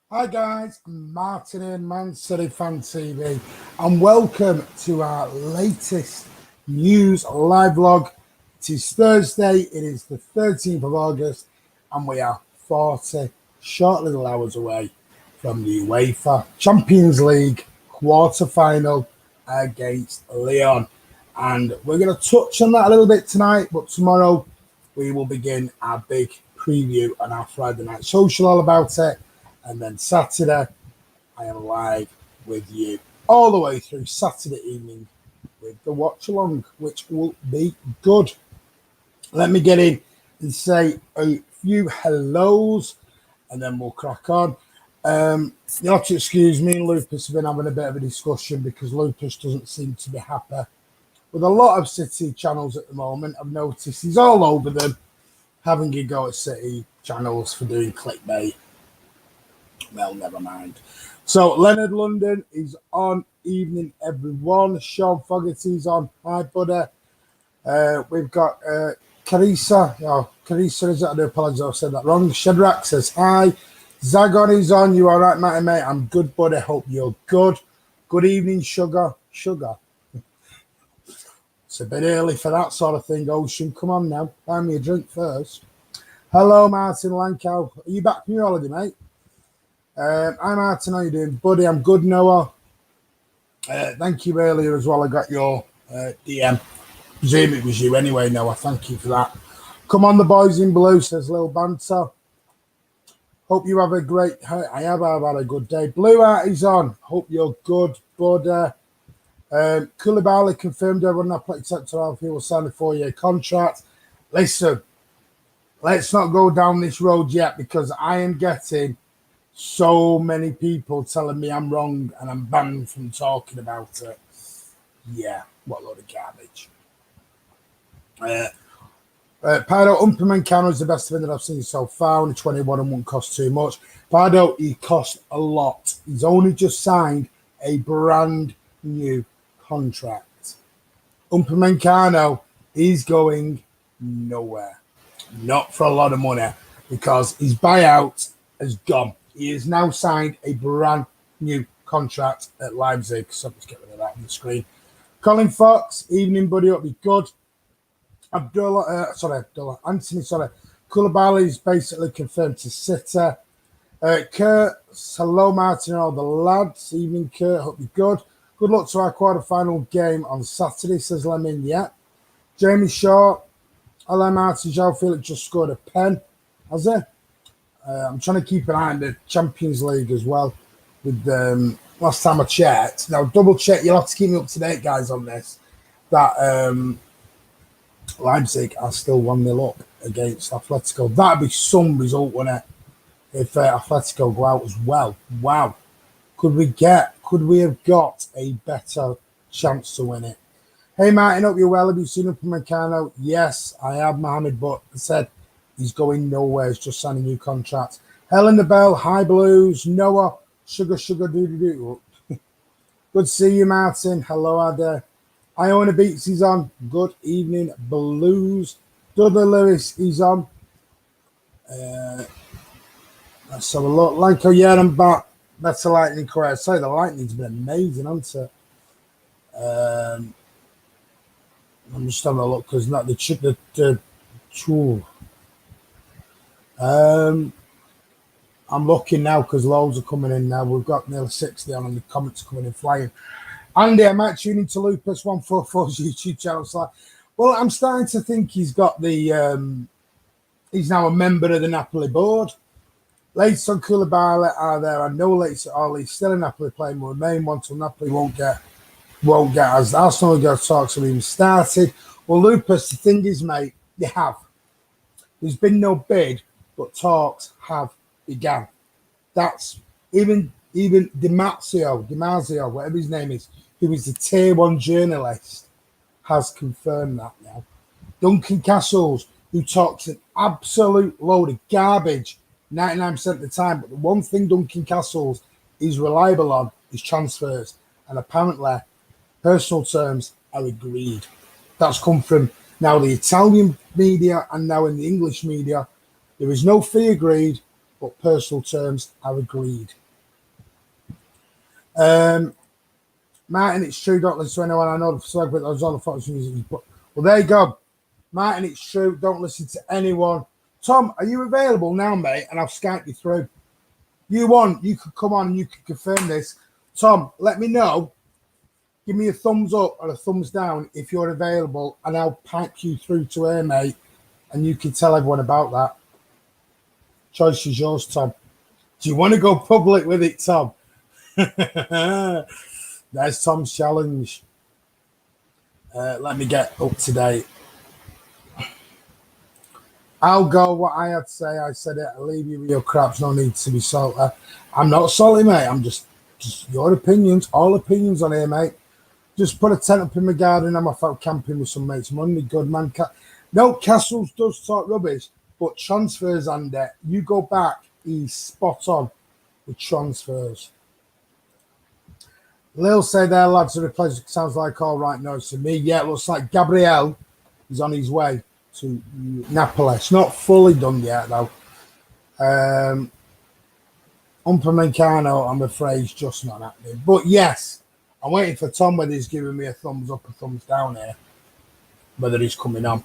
Hi guys, I'm Martin in Man City Fan TV and welcome to our latest news live vlog. It is Thursday, it is the 13th of August and we are 40 short little hours away from the UEFA Champions League quarter-final against Lyon. And we're going to touch on that a little bit tonight, but tomorrow we will begin our big preview on our Friday night social all about it. And then Saturday, I am live with you all the way through Saturday evening with the watch along, which will be good. Let me get in and say a few hellos, and then we'll crack on. You have to excuse me and Lupus have been having a bit of a discussion because Lupus doesn't seem to be happy with a lot of City channels at the moment. I've noticed he's all over them, having a go at City channels for doing clickbait. Well, never mind. So Leonard London is on. Evening, everyone. Sean Fogarty's on. Hi, buddy. We've got Carissa. Oh, Carissa, is that? I do apologize, I said that wrong. Shedrack says hi. Zagon is on. You all right, Matty, mate? I'm good, buddy. Hope you're good. Good evening, Sugar. Sugar. It's a bit early for that sort of thing, Ocean. Come on now. Buy me a drink first. Hello, Martin Lankow. Are you back from your holiday, mate? I'm Martin, how you doing? Buddy, I'm good, Noah. Thank you earlier as well. I got your DM. Presume it was you anyway, Noah. Thank you for that. Come on, the boys in blue, says Lil Banter. Hope you have a great... I have had a good day. Blue Art is on. Hope you're good, buddy. Kouliably confirmed everyone that played Sector Alfie will sign a 4-year contract. Listen, let's not go down this road yet because I am getting... so many people telling me I'm wrong and I'm banned from talking about it. Yeah, what a load of garbage. Pardo Umpermancano is the best thing that I've seen so far. Only 21 and won't cost too much. Pardo, he cost a lot. He's only just signed a brand new contract. Umpermancano is going nowhere. Not for a lot of money because his buyout has gone. He has now signed a brand new contract at Leipzig. So let's get rid of that on the screen. Colin Fox, evening, buddy. It'll be good. Anthony, Kouliably is basically confirmed to City. Kurt, hello, Martin and all the lads. Evening, Kurt. Hope you're good. Good luck to our quarterfinal game on Saturday, says Lemon. Yeah. Jamie Shaw, hello, Martin. Joe Felix just scored a pen. Has he? I'm trying to keep an eye on the Champions League as well. With last time I checked, now double check. You'll have to keep me up to date, guys, on this. That Leipzig are still 1-0 up against Atletico. That'd be some result, wouldn't it? If Atletico go out as well. Wow, could we have got a better chance to win it? Hey, Martin, hope you're well. Have you seen Upamecano? Yes, I have, Mohammed. But I said. He's going nowhere. He's just signed a new contract. Helen the Bell, hi Blues. Noah, sugar, doo. Good to see you, Martin. Hello, Ada. Iona Beats, he's on. Good evening, Blues. Dudley Lewis, he's on. Let's have a look. Lanko, yeah, I'm back. Better lightning career. Sorry, the lightning's been amazing, hasn't it? I'm just having a look because not the I'm looking now because loads are coming in now. We've got nearly 60 on and the comments are coming in flying. Andy, I might tune into Lupus 144's YouTube channel. So, well, I'm starting to think he's got the he's now a member of the Napoli board. Latest on Kouliably are there. I know latest at he's still in Napoli playing, will remain one till Napoli won't get as Arsenal go talks have even started. Well, Lupus, the thing is, mate, they have. There's been no bid, but talks have begun. That's even DiMarzio, whatever his name is, who is the tier 1 journalist, has confirmed that now. Duncan Castles, who talks an absolute load of garbage 99% of the time, but the one thing Duncan Castles is reliable on is transfers, and apparently personal terms are agreed. That's come from now the Italian media and now in the English media. There is no fee agreed, but personal terms are agreed. Martin, it's true. Don't listen to anyone I know. But there's all the photos music. Well, there you go. Martin, it's true. Don't listen to anyone. Tom, are you available now, mate? And I'll Skype you through. You could come on and you could confirm this. Tom, let me know. Give me a thumbs up or a thumbs down if you're available, and I'll pipe you through to her, mate, and you can tell everyone about that. Choice is yours, Tom. Do you want to go public with it, Tom? There's Tom's challenge. Let me get up to date. I'll go what I had to say. I said it. I'll leave you with your craps. No need to be salty. I'm not salty, mate. I'm just your opinions. All opinions on here, mate. Just put a tent up in my garden. I'm off out camping with some mates. Money, good man. No, Castles does talk rubbish, but transfers, Andy, you go back, he's spot on with transfers. Lil say there, lads, a replacement sounds like all right noise to me. Yeah, it looks like Gabriel is on his way to Napoli. It's not fully done yet, though. Upamecano, I'm afraid, is just not happening. But yes, I'm waiting for Tom, whether he's giving me a thumbs up or thumbs down here, whether he's coming on.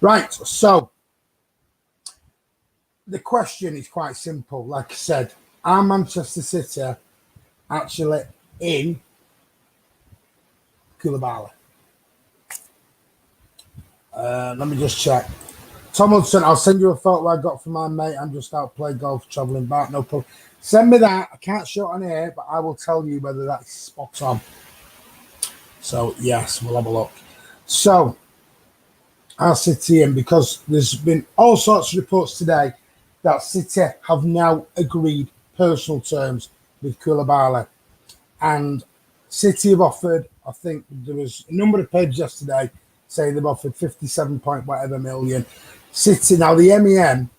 Right, so the question is quite simple. Like I said, are Manchester City actually in Koulibaly? Let me just check. Tom Hudson, I'll send you a photo I got from my mate. I'm just out playing golf, travelling back. No problem. Send me that. I can't show it on here, but I will tell you whether that's spot on. So, yes, we'll have a look. So, our City in, because there's been all sorts of reports today that City have now agreed personal terms with Koulibaly. And City have offered, I think there was a number of pages yesterday saying they've offered 57 point whatever million. City, now the MEN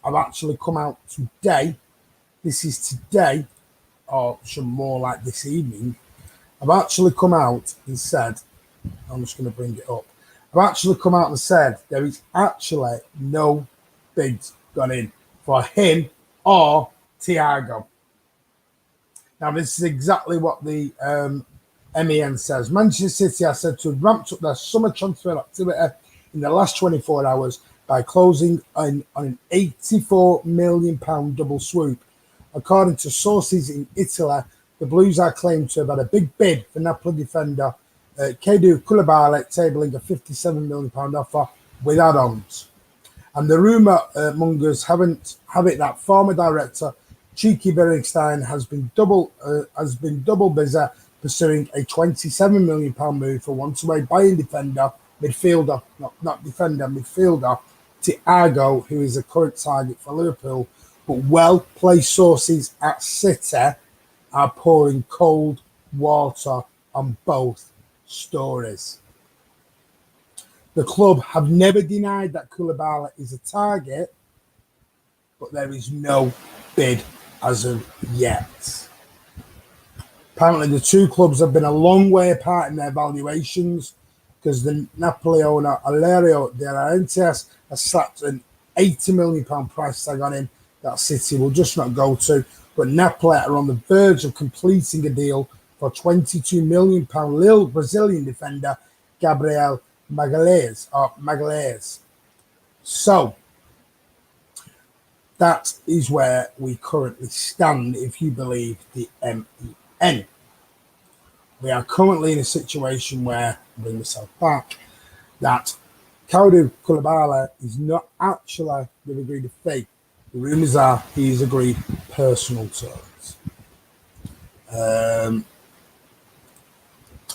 have actually come out today. This is today, or some more like this evening. I've actually come out and said, I'm just going to bring it up. I've actually come out and said there is actually no bids gone in for him or THIAGO. Now, this is exactly what the MEN says. Manchester City are said to have ramped up their summer transfer activity in the last 24 hours by closing on an £84 million double swoop. According to sources in Italy, the Blues are claimed to have had a big bid for Napoli defender Kalidou Koulibaly, tabling a £57 million offer with add-ons. And the rumour mongers have it that former director Cheeky Bergstein has been double busy pursuing a £27 million move for one-way buying midfielder THIAGO, who is a current target for Liverpool. But well-placed sources at City are pouring cold water on both stories. The club have never denied that Koulibaly is a target, but there is no bid as of yet. Apparently, the two clubs have been a long way apart in their valuations because the Napoli owner Valerio De Laurentiis has slapped an £80 million price tag on him that City will just not go to. But Napoli are on the verge of completing a deal for £22 million Lille Brazilian defender Gabriel Magalhaes. So that is where we currently stand, if you believe the MEN. We are currently in a situation where, bring myself back, that Kalidou Koulibaly is not actually they've agreed a fee. The rumours are he's agreed personal terms.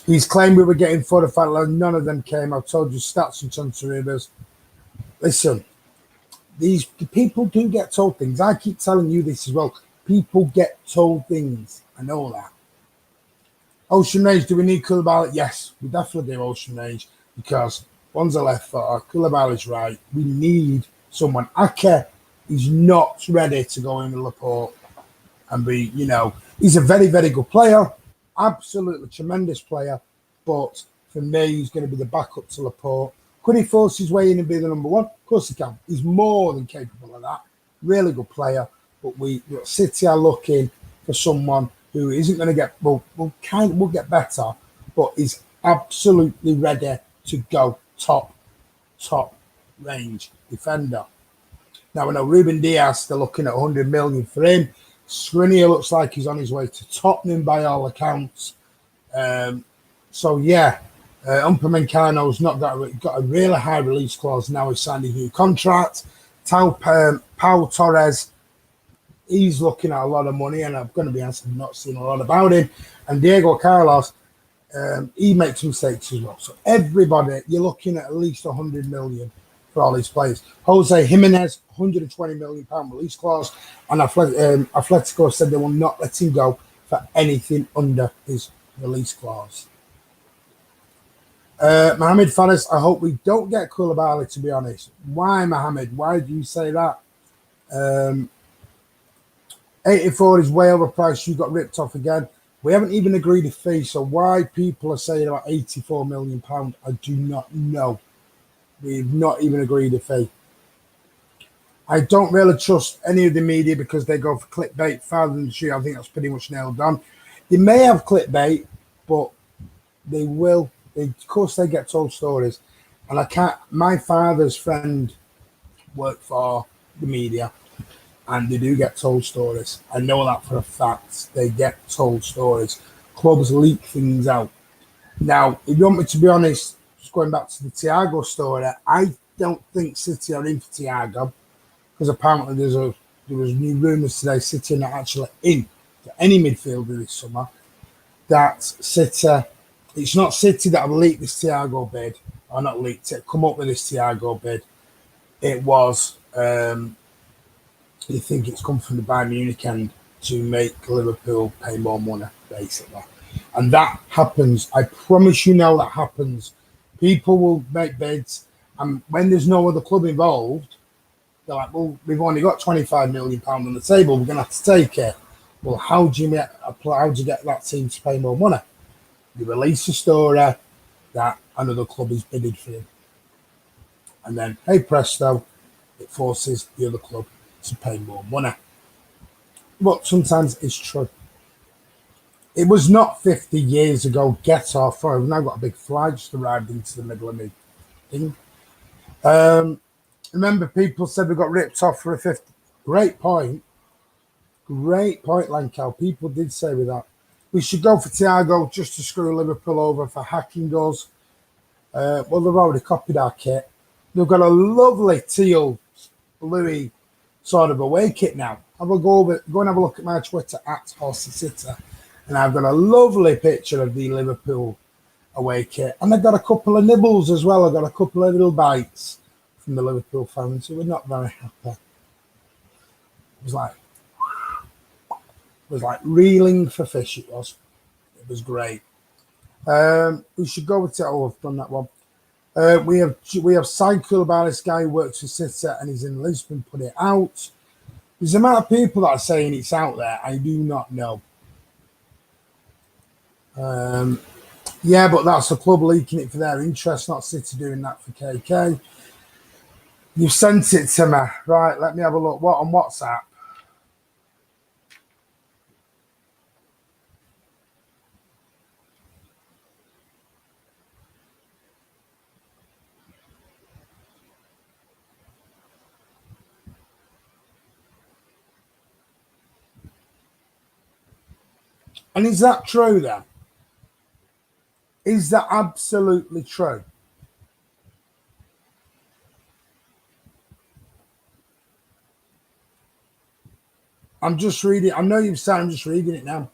He's claimed we were getting 4 or 5, none of them came. I've told you stats and transfer rumours. Listen, these people do get told things. I keep telling you this as well. People get told things. I know that. Ocean Range, do we need Koulibaly? Yes, we definitely do Ocean Range because one's a left footer, Koulibaly's right. We need someone. Ake is not ready to go in with Laporte and be, he's a very, very good player. Absolutely tremendous player. But for me, he's going to be the backup to Laporte. Could he force his way in and be the number one? Of course he can. He's more than capable of that. really good player, but City are looking for someone who isn't going to get will get better, but is absolutely ready to go top range defender. Now I know Ruben Dias, they're looking at 100 million for him. Skriniar looks like he's on his way to Tottenham by all accounts. So yeah, Upamecano's not got a really high release clause now. He's signed his new contract. Pau Torres, he's looking at a lot of money, and I'm going to be honest, I've not seen a lot about him. And Diego Carlos, he makes mistakes as well. So everybody, you're looking at least 100 million for all these players. Jose Jimenez, 120 million pound release clause, and Atletico said they will not let him go for anything under his release clause. Mohamed Fares, I hope we don't get Koulibaly, to be honest. Why, Mohamed? Why do you say that? 84 is way overpriced. You got ripped off again. We haven't even agreed a fee, so why people are saying about 84 million pound, I do not know. We've not even agreed a fee. I don't really trust any of the media because they go for clickbait farther than the truth. I think that's pretty much nailed down. They may have clickbait, but they will. Of course, they get told stories. And I can't. My father's friend worked for the media, and they do get told stories. I know that for a fact. They get told stories. Clubs leak things out. Now, if you want me to be honest, just going back to the THIAGO story, I don't think City are in for THIAGO because apparently there was new rumours today City are not actually in for any midfielder this summer. That City, it's not City that have leaked this THIAGO bid, or not leaked it, come up with this THIAGO bid. It was, you think it's come from the Bayern Munich end to make Liverpool pay more money, basically. And that happens. I promise you now that happens. People will make bids, and when there's no other club involved, they're like, well, we've only got £25 million on the table. We're going to have to take it. Well, how do you get that team to pay more money? You release a story that another club is bidding for him. And then, hey presto, it forces the other club to pay more money. But sometimes it's true. It was not 50 years ago. Get off. I've now got a big fly just arrived into the middle of me thing. Remember, people said we got ripped off for a 50. Great point. Great point, Lankow. People did say with that. We should go for THIAGO just to screw Liverpool over for hacking goals. Well, they've already copied our kit. They've got a lovely teal, bluey sort of away kit now. I will go and have a look at my Twitter at HorseCity, and I've got a lovely picture of the Liverpool away kit. And I've got a couple of nibbles as well. I've got a couple of little bites from the Liverpool fans who were not very happy. It was like reeling for fish. It was great. We should go with it. Oh, I've done that one. We have signed Koulibaly, this guy who works for City and he's in Lisbon. Put it out. There's a amount of people that are saying it's out there. I do not know. Yeah, but that's the club leaking it for their interest, not City doing that for KK. You sent it to me. Right, let me have a look. What, on WhatsApp? And is that true then? Is that absolutely true? I'm just reading. I know you've said I'm just reading it now.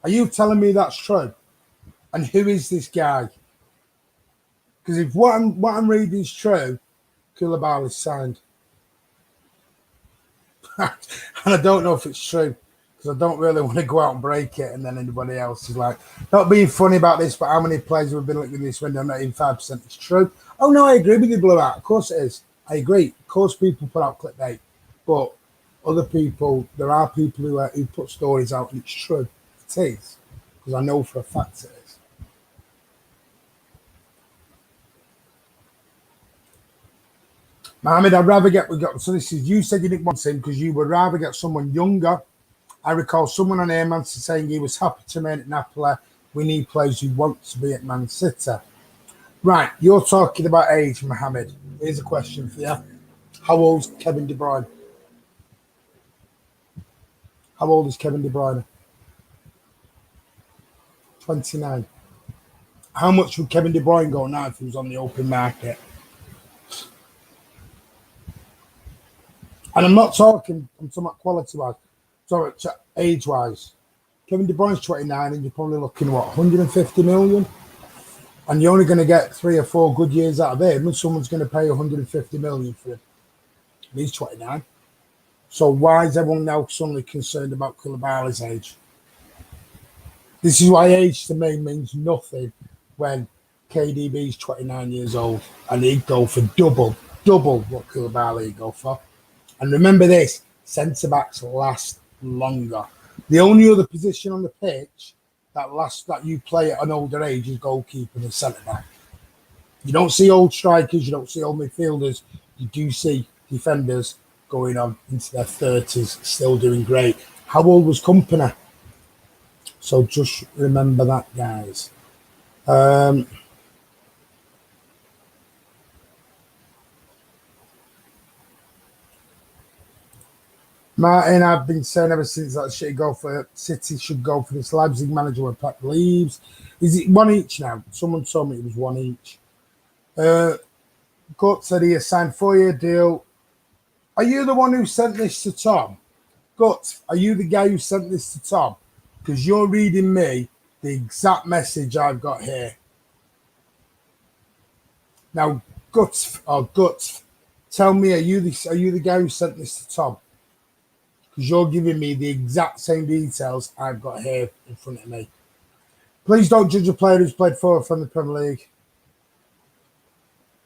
Are you telling me that's true? And who is this guy? Because if what I'm reading is true, Koulibaly's signed. And I don't know if it's true because I don't really want to go out and break it, and then anybody else is like, not being funny about this, but how many players have been looking at this window? Not even 5%. It's true. Oh no, I agree with you, Blowout. Of course it is. I agree. Of course, people put out clickbait, but other people, there are people who put stories out, and it's true. It is, because I know for a fact it is. Mohammed, I'd rather get, so this is, you said you didn't want him because you would rather get someone younger. I recall someone on Air saying he was happy to remain at Napoli. We need players who want to be at Man City. Right, you're talking about age, Mohammed. Here's a question for you. How old's Kevin De Bruyne? How old is Kevin De Bruyne? 29. How much would Kevin De Bruyne go now if he was on the open market? And I'm talking about quality-wise. Sorry, age-wise. Kevin De Bruyne's 29 and you're probably looking at, what, 150 million? And you're only going to get 3 or 4 good years out of him, and someone's going to pay 150 million for him. And he's 29. So why is everyone now suddenly concerned about Koulibaly's age? This is why age to me means nothing when KDB's 29 years old and he'd go for double what Koulibaly would go for. And remember this, centre-backs last longer. The only other position on the pitch that you play at an older age is goalkeeper and centre-back. You don't see old strikers, you don't see old midfielders. You do see defenders going on into their 30s, still doing great. How old was Company? So just remember that, guys. Martin, I've been saying ever since that City should go for this Leipzig manager when Pep leaves. Is it one each now? Someone told me it was one each. Gut said he has signed 4-year deal. Are you the one who sent this to Tom? Gut, are you the guy who sent this to Tom? Because you're reading me the exact message I've got here. Now, Guts, tell me, are you the guy who sent this to Tom? Because you're giving me the exact same details I've got here in front of me. Please don't judge a player who's played for from the Premier League.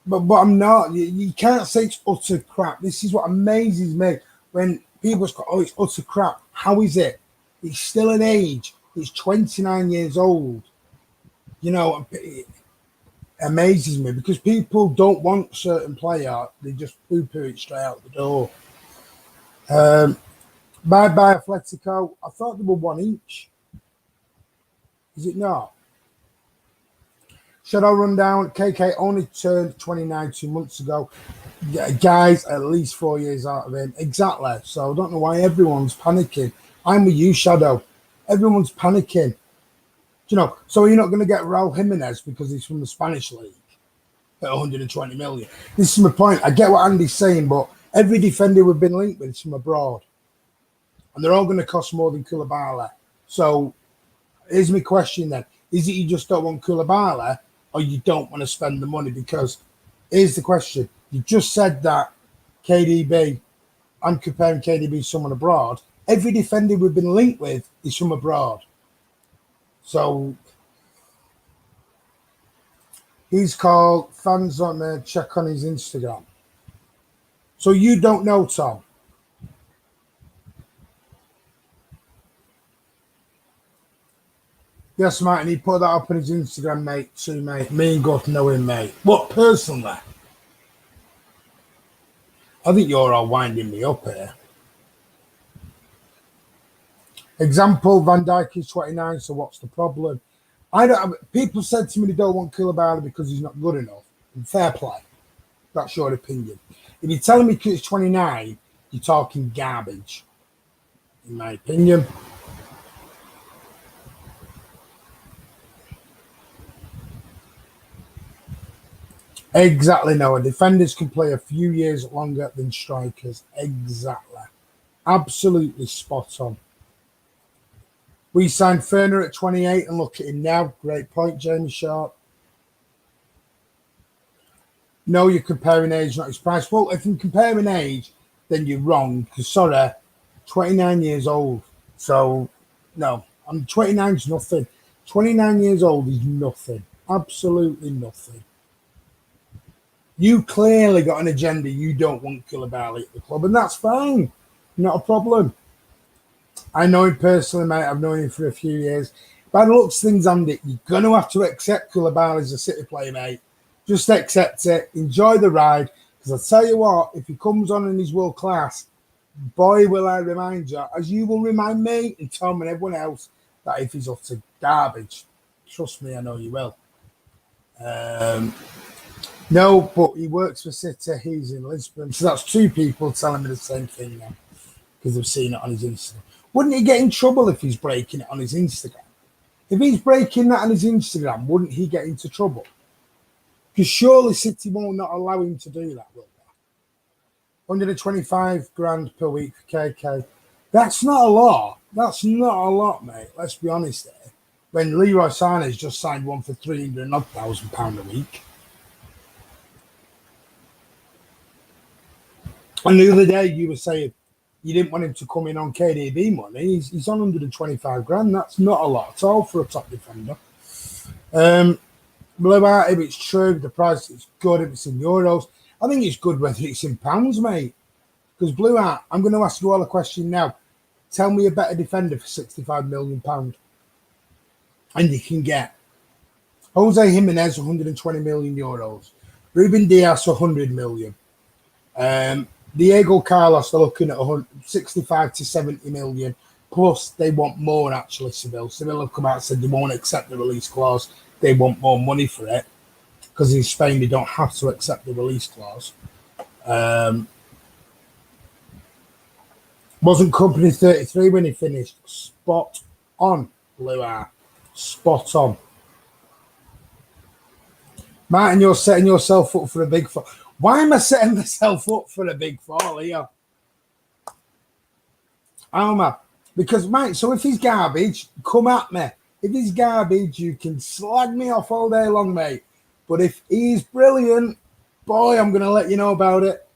But I'm not. You can't say it's utter crap. This is what amazes me when people go, oh, it's utter crap. How is it? It's still an age. It's 29 years old. You know, it amazes me because people don't want certain player. They just poo-poo it straight out the door. Bye-bye, Atletico. I thought they were one each. Is it not? Shadow Rundown. KK only turned 29 2 months ago. Guys, at least 4 years out of him. Exactly. So I don't know why everyone's panicking. I'm with you, Shadow. Everyone's panicking. You know, so you're not going to get Raul Jimenez because he's from the Spanish league at 120 million. This is my point. I get what Andy's saying, but every defender we've been linked with is from abroad. And they're all going to cost more than Koulibaly. So here's my question then. Is it you just don't want Koulibaly or you don't want to spend the money? Because here's the question. You just said that KDB, I'm comparing KDB to someone abroad. Every defender we've been linked with is from abroad. So he's called fans on there, check on his Instagram. So you don't know, Tom? Yes, mate, and he put that up on his Instagram, mate, too, mate. Me and God know him, mate. What, personally? I think you're all winding me up here. Example, Van Dijk is 29, so what's the problem? People said to me they don't want Koulibaly because he's not good enough. And fair play. That's your opinion. If you're telling me he's 29, you're talking garbage, in my opinion. Exactly, Noah. Defenders can play a few years longer than strikers. Exactly. Absolutely spot on. We signed Ferner at 28 and look at him now. Great point, Jamie Sharp. No, you're comparing age, not his price. Well, if you're comparing age, then you're wrong. Because, sorry, 29 years old. So, no, 29 is nothing. 29 years old is nothing. Absolutely nothing. You clearly got an agenda. You don't want Koulibaly at the club, and that's fine. Not a problem. I know him personally, mate. I've known him for a few years. By the looks of things, Andy, you're going to have to accept Koulibaly as a City player, mate. Just accept it. Enjoy the ride, Because I tell you what, if he comes on and he's world class, boy, will I remind you, as you will remind me and Tom and everyone else, that if he's utter garbage, trust me, I know you will. No, but he works for City. He's in Lisbon. So that's two people telling me the same thing now because they've seen it on his Instagram. Wouldn't he get in trouble if he's breaking it on his Instagram? If he's breaking that on his Instagram, wouldn't he get into trouble? Because surely City won't not allow him to do that, will they? 125 grand per week for KK. That's not a lot. That's not a lot, mate. Let's be honest there. When Leroy Sané's just signed one for £300,000 a week. And the other day you were saying you didn't want him to come in on KDB money. He's on 125 grand. That's not a lot at all for a top defender. Blue Art, if it's true, the price is good if it's in euros. I think it's good whether it's in pounds, mate. Because Blue Art, I'm going to ask you all a question now. Tell me a better defender for £65 million. And you can get Jose Jimenez, 120 million euros. Ruben Dias, 100 million. Diego Carlos, they're looking at 65 to 70 million. Plus, they want more, actually, Seville. Seville have come out and said they won't accept the release clause. They want more money for it. Because in Spain, they don't have to accept the release clause. Wasn't Company 33 when he finished. Spot on, Blue Art. Spot on. Martin, you're setting yourself up for a big fall. Why am I setting myself up for a big fall here? How am I? Because, mate, so if he's garbage, come at me. If he's garbage, you can slag me off all day long, mate. But if he's brilliant, boy, I'm going to let you know about it.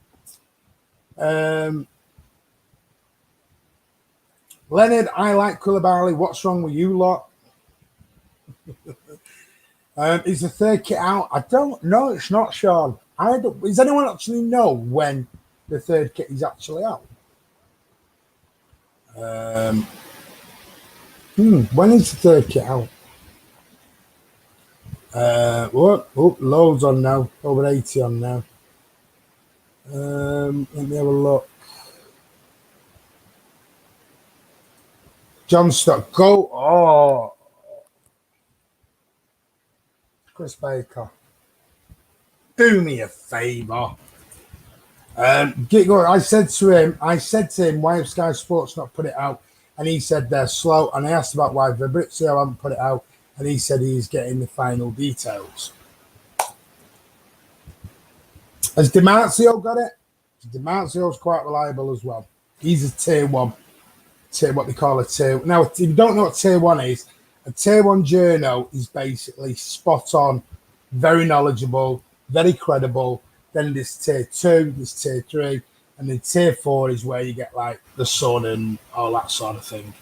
Leonard, I like Koulibaly. What's wrong with you lot? Is the third kit out? I don't know. It's not, Sean. Does anyone actually know when the third kit is actually out? When is the third kit out? What? Oh, loads on now. Over 80 on now. Let me have a look. John Stock, go. Oh. Chris Baker. Do me a favour. Get going. I said to him, why have Sky Sports not put it out? And he said they're slow. And I asked about why Fabrizio haven't put it out. And he said he's getting the final details. Has DiMarzio got it? DiMarzio's quite reliable as well. He's a tier one. What they call a tier. Now, if you don't know what tier one is, a tier one journo is basically spot on, very knowledgeable, very credible. Then there's tier 2, there's tier 3, and then tier 4 is where you get like the Sun and all that sort of thing.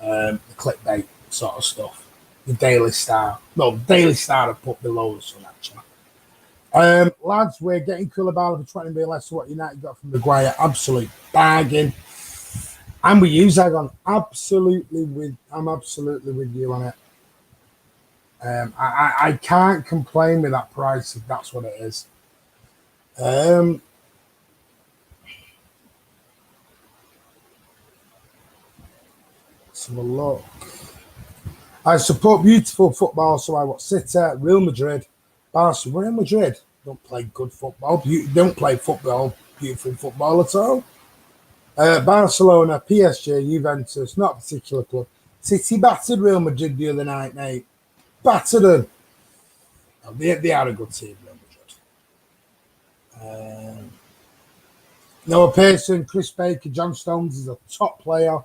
The clickbait sort of stuff. The Daily Star. No, Daily Star have put below the Sun, actually. Lads, we're getting Koulibaly for 20 million less than what United got from Maguire. Absolute bargain. And we use Zagon. I'm absolutely with you on it. I can't complain with that price if that's what it is. Let's have a look. I support beautiful football, so I watch City, Real Madrid, Barcelona. Real Madrid don't play good football. Don't play football, beautiful football at all. Barcelona, PSG, Juventus, not a particular club. City battered Real Madrid the other night, mate. Battered them. No, they are a good team, Real Madrid. Noah Pearson, Chris Baker, John Stones is a top player.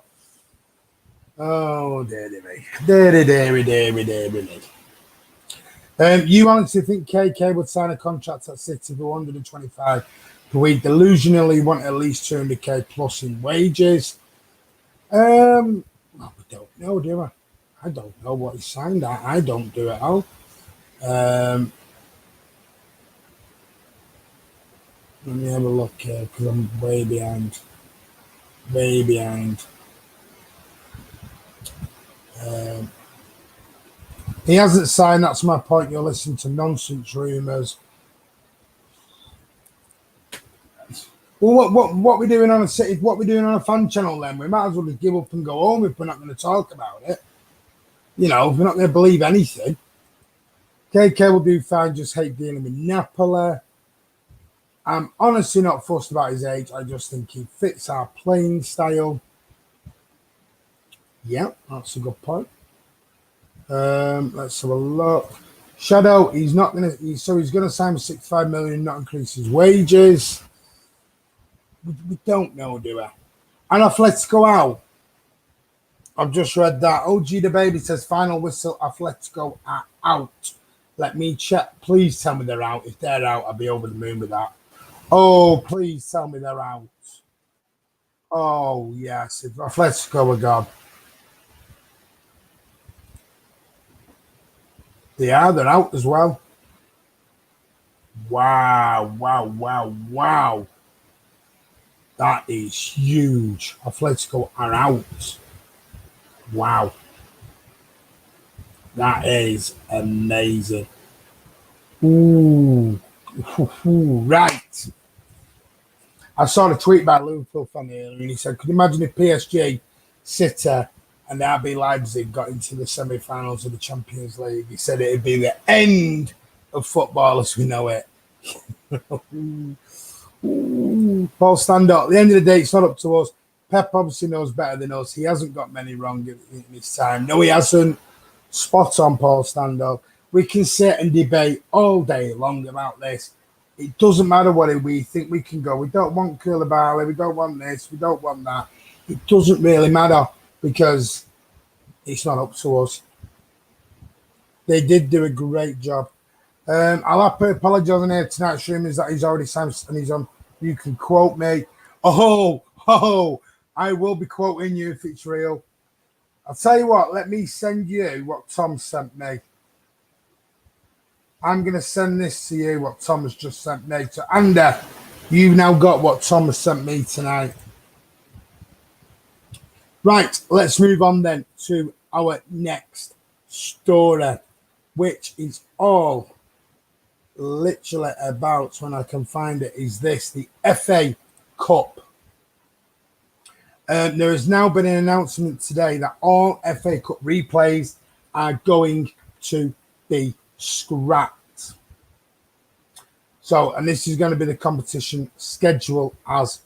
Oh, dearie me. Dearie. You honestly think KK would sign a contract at City for 125 per week? Delusionally want at least 200k plus in wages. Well, we don't know, do I? I don't know what he signed at. I don't do it all. Let me have a look here because I'm way behind. He hasn't signed. That's my point. You're listening to nonsense rumours. Well, what we're doing on a fan channel then? We might as well just give up and go home if we're not going to talk about it. You know, if we're not going to believe anything. KK will do fine, just hate dealing with Napoli. I'm honestly not fussed about his age. I just think he fits our playing style. Yeah, that's a good point. Let's have a look. Shadow, he's going to sign for 65 million, not increase his wages. We don't know, do we? And Atletico out. I've just read that. OG the baby says final whistle. Atletico are out. Let me check. Please tell me they're out. If they're out, I'll be over the moon with that. Oh, please tell me they're out. Oh yes, if Atletico are gone. They're out as well. Wow. That is huge. Atletico are out. Wow. That is amazing. Ooh. Right. I saw a tweet by a Liverpool fan earlier, and he said, could you imagine if PSG, City, and RB Leipzig got into the semi-finals of the Champions League? He said it'd be the end of football as we know it. Paul, stand up. At the end of the day, it's not up to us. Pep obviously knows better than us. He hasn't got many wrong in his time. No, he hasn't. Spot on, Paul, stand up. We can sit and debate all day long about this. It doesn't matter what we think we can go. We don't want Kouliably. We don't want this. We don't want that. It doesn't really matter because it's not up to us. They did do a great job. I'll have to apologise on here tonight's stream is that he's already signed and he's on. You can quote me. Oh, I will be quoting you if it's real. I'll tell you what, let me send you what Tom sent me. I'm going to send this to you, what Tom has just sent me. So, Andy, you've now got what Tom has sent me tonight. Right, let's move on then to our next story, which is all literally about, when I can find it, is this, the FA Cup. There has now been an announcement today that all FA Cup replays are going to be scrapped. So, and this is going to be the competition schedule as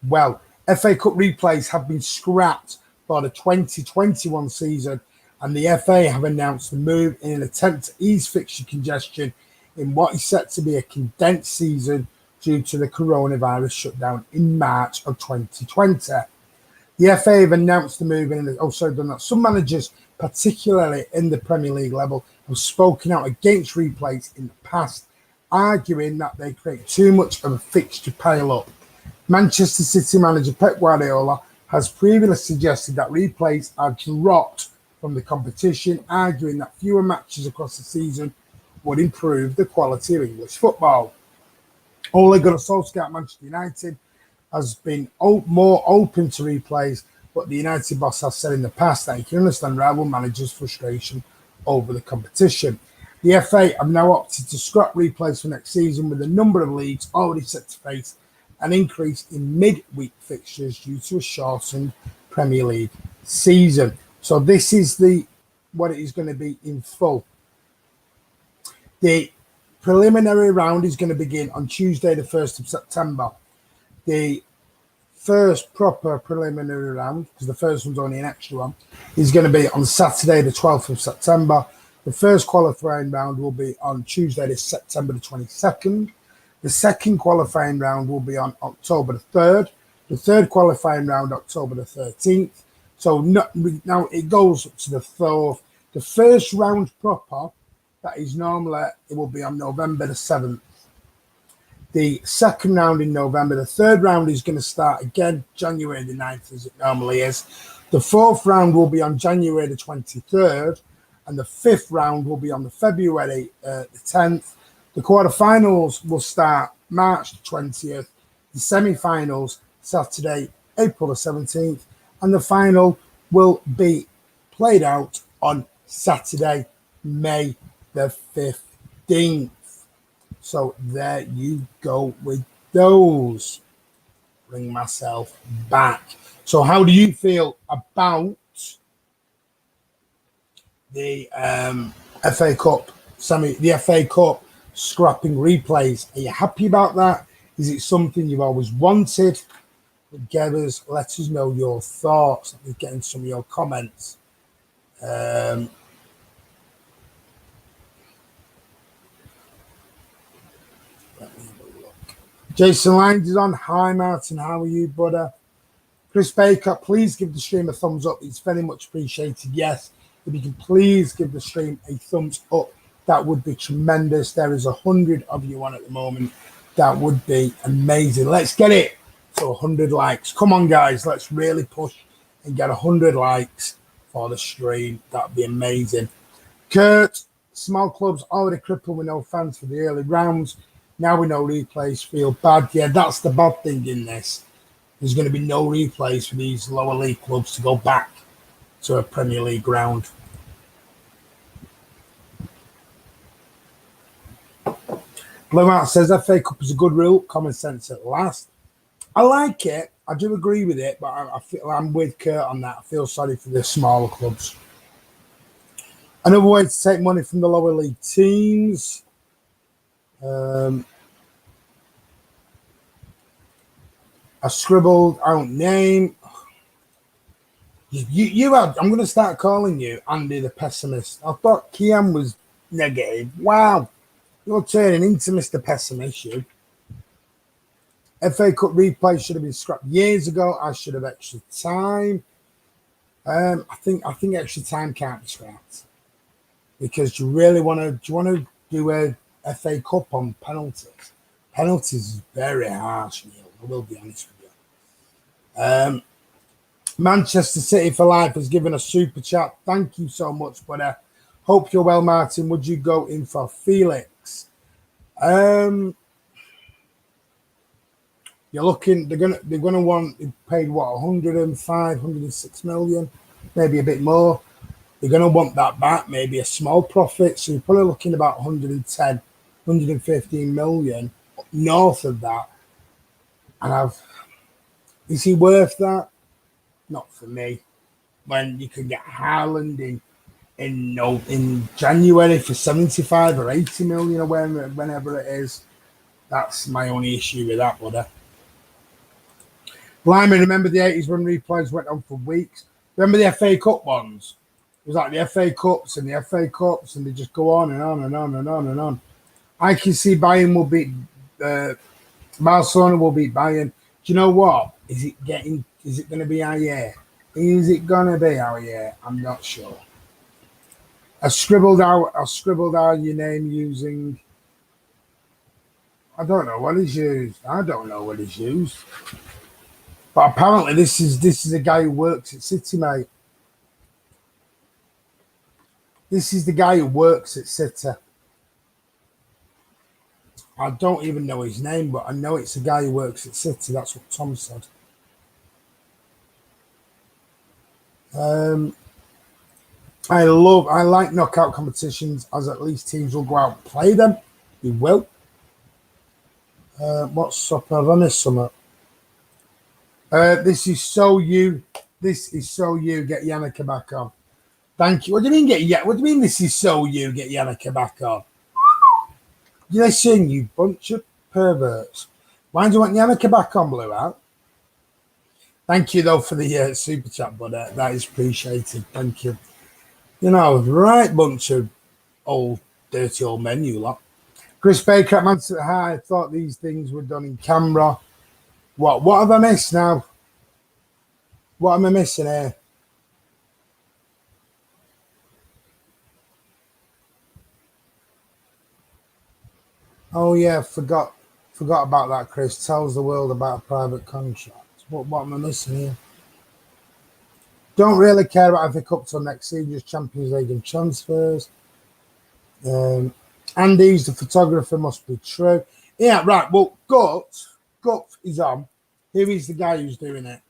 well. FA Cup replays have been scrapped for the 2021 season, and the FA have announced the move in an attempt to ease fixture congestion in what is set to be a condensed season due to the coronavirus shutdown in March of 2020. The FA have announced the move and also done that. Some managers, particularly in the Premier League level, have spoken out against replays in the past, arguing that they create too much of a fixture pile-up. Manchester City manager Pep Guardiola has previously suggested that replays are dropped from the competition, arguing that fewer matches across the season would improve the quality of English football. Ole Gunnar Solskjaer at Manchester United has been more open to replays, but the United boss has said in the past that he can understand rival managers' frustration over the competition. The FA have now opted to scrap replays for next season, with a number of leagues already set to face an increase in midweek fixtures due to a shortened Premier League season. So this is what it is going to be in full. The preliminary round is going to begin on Tuesday, the 1st of September. The first proper preliminary round, because the first one's only an extra one, is going to be on Saturday, the 12th of September. The first qualifying round will be on Tuesday, the September the 22nd. The second qualifying round will be on October the 3rd. The third qualifying round, October the 13th. So now it goes up to the 4th. The first round proper, that is normally, it will be on November the 7th. The second round in November. The third round is going to start again January the 9th, as it normally is. The fourth round will be on January the 23rd. And the fifth round will be on the February the 10th. The quarterfinals will start March the 20th. The semi-finals, Saturday, April the 17th. And the final will be played out on Saturday, May the 15th. So there you go with those. bring myself back. So how do you feel about the FA Cup the FA Cup scrapping replays? Are you happy about that? Is it something you've always wanted? Let us know your thoughts. Let me get in some of your comments. Jason Lines is on. Hi, Martin. How are you, brother? Chris Baker, please give the stream a thumbs up. It's very much appreciated. Yes, if you can please give the stream a thumbs up, that would be tremendous. There is 100 of you on at the moment. That would be amazing. Let's get it to 100 likes. Come on, guys. Let's really push and get 100 likes for the stream. That'd be amazing. Kurt, small clubs already crippled with no fans for the early rounds. Now we know replays feel bad. Yeah, that's the bad thing in this. There's going to be no replays for these lower league clubs to go back to a Premier League ground. Blue Art says FA Cup is a good rule, common sense at last. I like it. I do agree with it, but I feel I'm with Kurt on that. I feel sorry for the smaller clubs. Another way to take money from the lower league teams. I scribbled out name. I'm going to start calling you Andy the Pessimist. I thought Kian was negative. Wow. You're turning into Mr. Pessimist, you. FA Cup replay should have been scrapped years ago. I should have extra time. I think extra time can't be scrapped. Because you really want to do a FA Cup on penalties. Penalties is very harsh, Neil. I will be honest with you. Manchester City for Life has given a super chat. Thank you so much, but hope you're well, Martin. Would you go in for Felix? You're looking. They're gonna want. They paid what 105, 106 million, maybe a bit more. They're gonna want that back, maybe a small profit. So you're probably looking about 110, 115 million north of that. And is he worth that? Not for me. When you can get Haaland in January for 75 or 80 million or whenever it is, that's my only issue with that, brother. Blimey, remember the 80s when replays went on for weeks? Remember the FA Cup ones? It was like the FA Cups and the FA Cups, and they just go on and on and on and on and on. I can see Bayern will beat Barcelona will beat Bayern. Do you know what? Is it going to be our year? Is it going to be our year? I'm not sure. I scribbled out your name using. I don't know what is used. But apparently this is a guy who works at City, mate. This is the guy who works at City. I don't even know his name, but I know it's a guy who works at City. That's what Tom said. I like knockout competitions, as at least teams will go out and play them. You will. What's up? Have I missed something? This is so you. Get Yannicka back on. Thank you. What do you mean What do you mean this is so you? Get Yannicka back on. You listen, you bunch of perverts. Why do you want Yannicka back on, Blue Out? Thank you, though, for the super chat, but that is appreciated. Thank you. You know, right bunch of dirty old men, you lot. Chris Baker at Manchester High, I thought these things were done in camera. What have I missed now? What am I missing here? Oh yeah, forgot about that, Chris. Tells the world about a private contract. What am I missing here? Don't really care about FA Cup till next season, just Champions League and transfers. Andy's the photographer, must be true. Yeah, right. Well, Gut is on. Here is the guy who's doing it.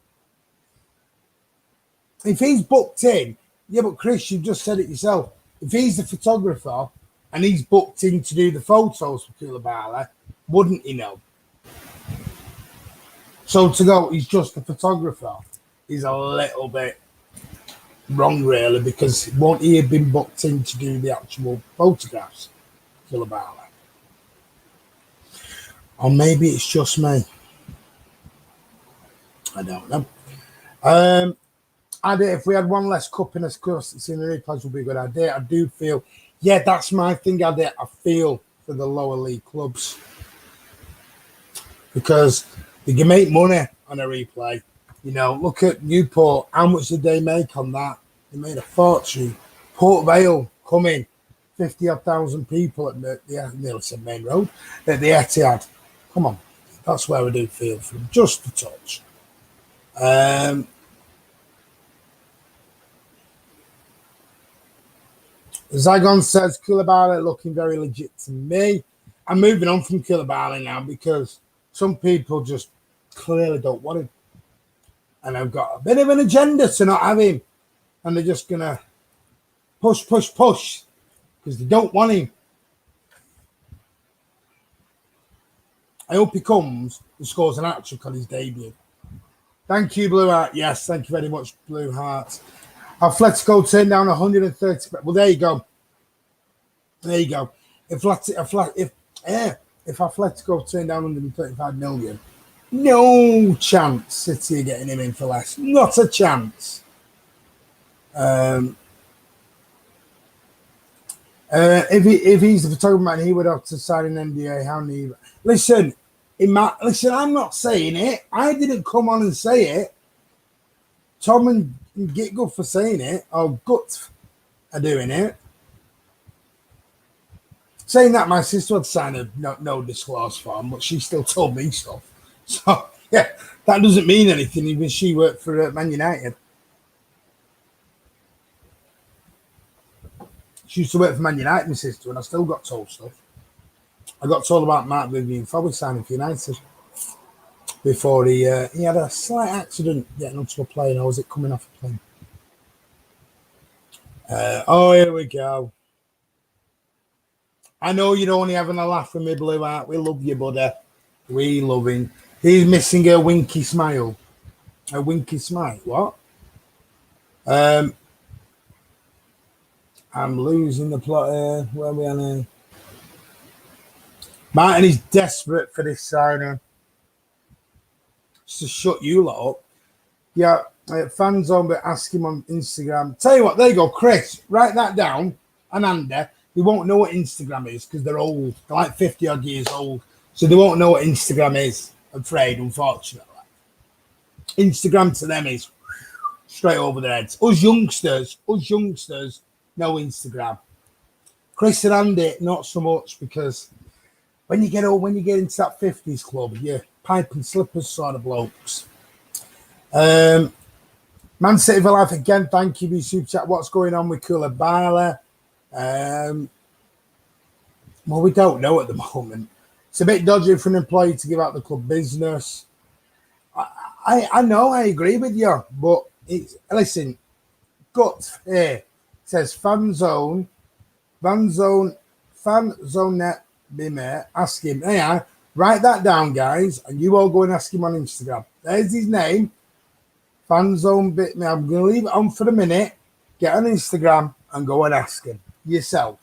If he's booked in, yeah, but Chris, you just said it yourself. If he's the photographer and he's booked in to do the photos for Koulibaly, wouldn't he know? So to go, he's just a photographer, is a little bit wrong, really, because won't he have been booked in to do the actual photographs? Kouliably. Or maybe it's just me. I don't know. If we had one less cup in us, course, in the replays would be a good idea. I do feel, yeah, that's my thing. I feel for the lower league clubs because they can make money on a replay. You know, look at Newport. How much did they make on that? They made a fortune. Port Vale coming, 50,000 people at the nearly said Main Road at the Etihad. Come on, that's where I do feel for them, just a touch. Zygon says Kouliably looking very legit to me. I'm moving on from Kouliably now because some people just clearly don't want him. And I've got a bit of an agenda to not have him. And they're just going to push because they don't want him. I hope he comes and scores an hat-trick on his debut. Thank you, Blue Heart. Yes, thank you very much, Blue Heart. Atletico turned down 130. Well, there you go. There you go. If Atletico turned down 135 million, no chance City are getting him in for less. Not a chance. If he's the photographer man, he would have to sign an NDA. How neat. Listen, I'm not saying it. I didn't come on and say it. Tom and get good for saying it, or Gut are doing it. Saying that, my sister had signed a no disclose form, but she still told me stuff. So, yeah, that doesn't mean anything, even she worked for Man United. She used to work for Man United, my sister, and I still got told stuff. I got told about Mark Vivian Fowler signing for United before he had a slight accident getting onto a plane, or was it coming off a plane? Oh, here we go. I know you're only having a laugh with me, Blue Heart. We love you, buddy. We love him. He's missing a winky smile. A winky smile. What? I'm losing the plot here. Where are we on here? Martin is desperate for this signing. Just to shut you lot up. Yeah, fans on, but ask him on Instagram. Tell you what, there you go, Chris. Write that down. And Andy, they won't know what Instagram is because they're old. They're like 50 odd years old. So they won't know what Instagram is, I'm afraid, unfortunately. Instagram to them is straight over their heads. Us youngsters know Instagram. Chris and Andy, not so much, because when you get into that 50s club, you're pipe and slippers sort of blokes. Man City for Life again, thank you for your super chat. What's going on with Kouliably? Well, we don't know at the moment. It's a bit dodgy for an employee to give out the club business. I know, I agree with you, but listen, Gut here says fan zone net be mate. Ask him. Hey, write that down, guys, and you all go and ask him on Instagram. There's his name. Fanzone bit me. I'm gonna leave it on for a minute. Get on Instagram and go and ask him yourself.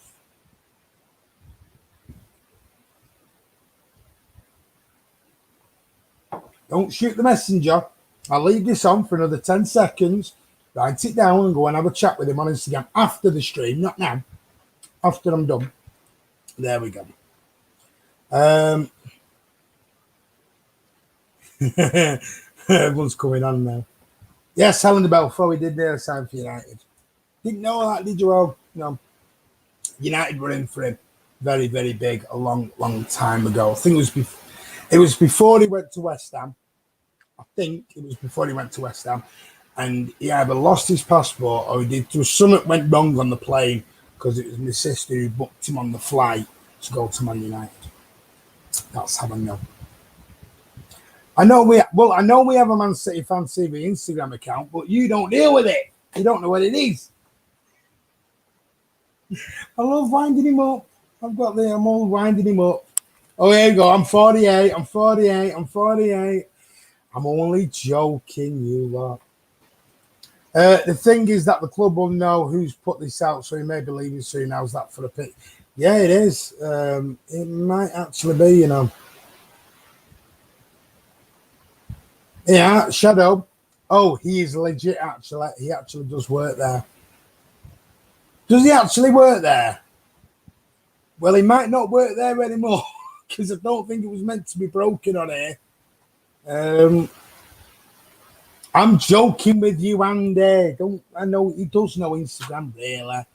Don't shoot the messenger. I'll leave this on for another 10 seconds. Write it down and go and have a chat with him on Instagram after the stream, not now. After I'm done. There we go. Everyone's coming on now. Yes, Helen the Bell, before we did their sign for United. Didn't know that, did you all? No. United were in for him very, very big a long, long time ago. I think it was before he went to West Ham. I think it was before he went to West Ham. And he either lost his passport or he did. Something went wrong on the plane because it was my sister who booked him on the flight to go to Man United. That's how I know. I know we have a Man City Fan TV Instagram account, but you don't deal with it. You don't know what it is. I love winding him up. I'm all winding him up. Oh, here you go. I'm 48. I'm only joking, you lot. The thing is that the club will know who's put this out, so he may be leaving soon. How's that for a pick? Yeah, it is. It might actually be, you know. Yeah, Shadow. Oh, he is legit, actually. He actually does work there. Does he actually work there? Well, he might not work there anymore because I don't think it was meant to be broken on here. I'm joking with you, Andy. I know he does know Instagram, really.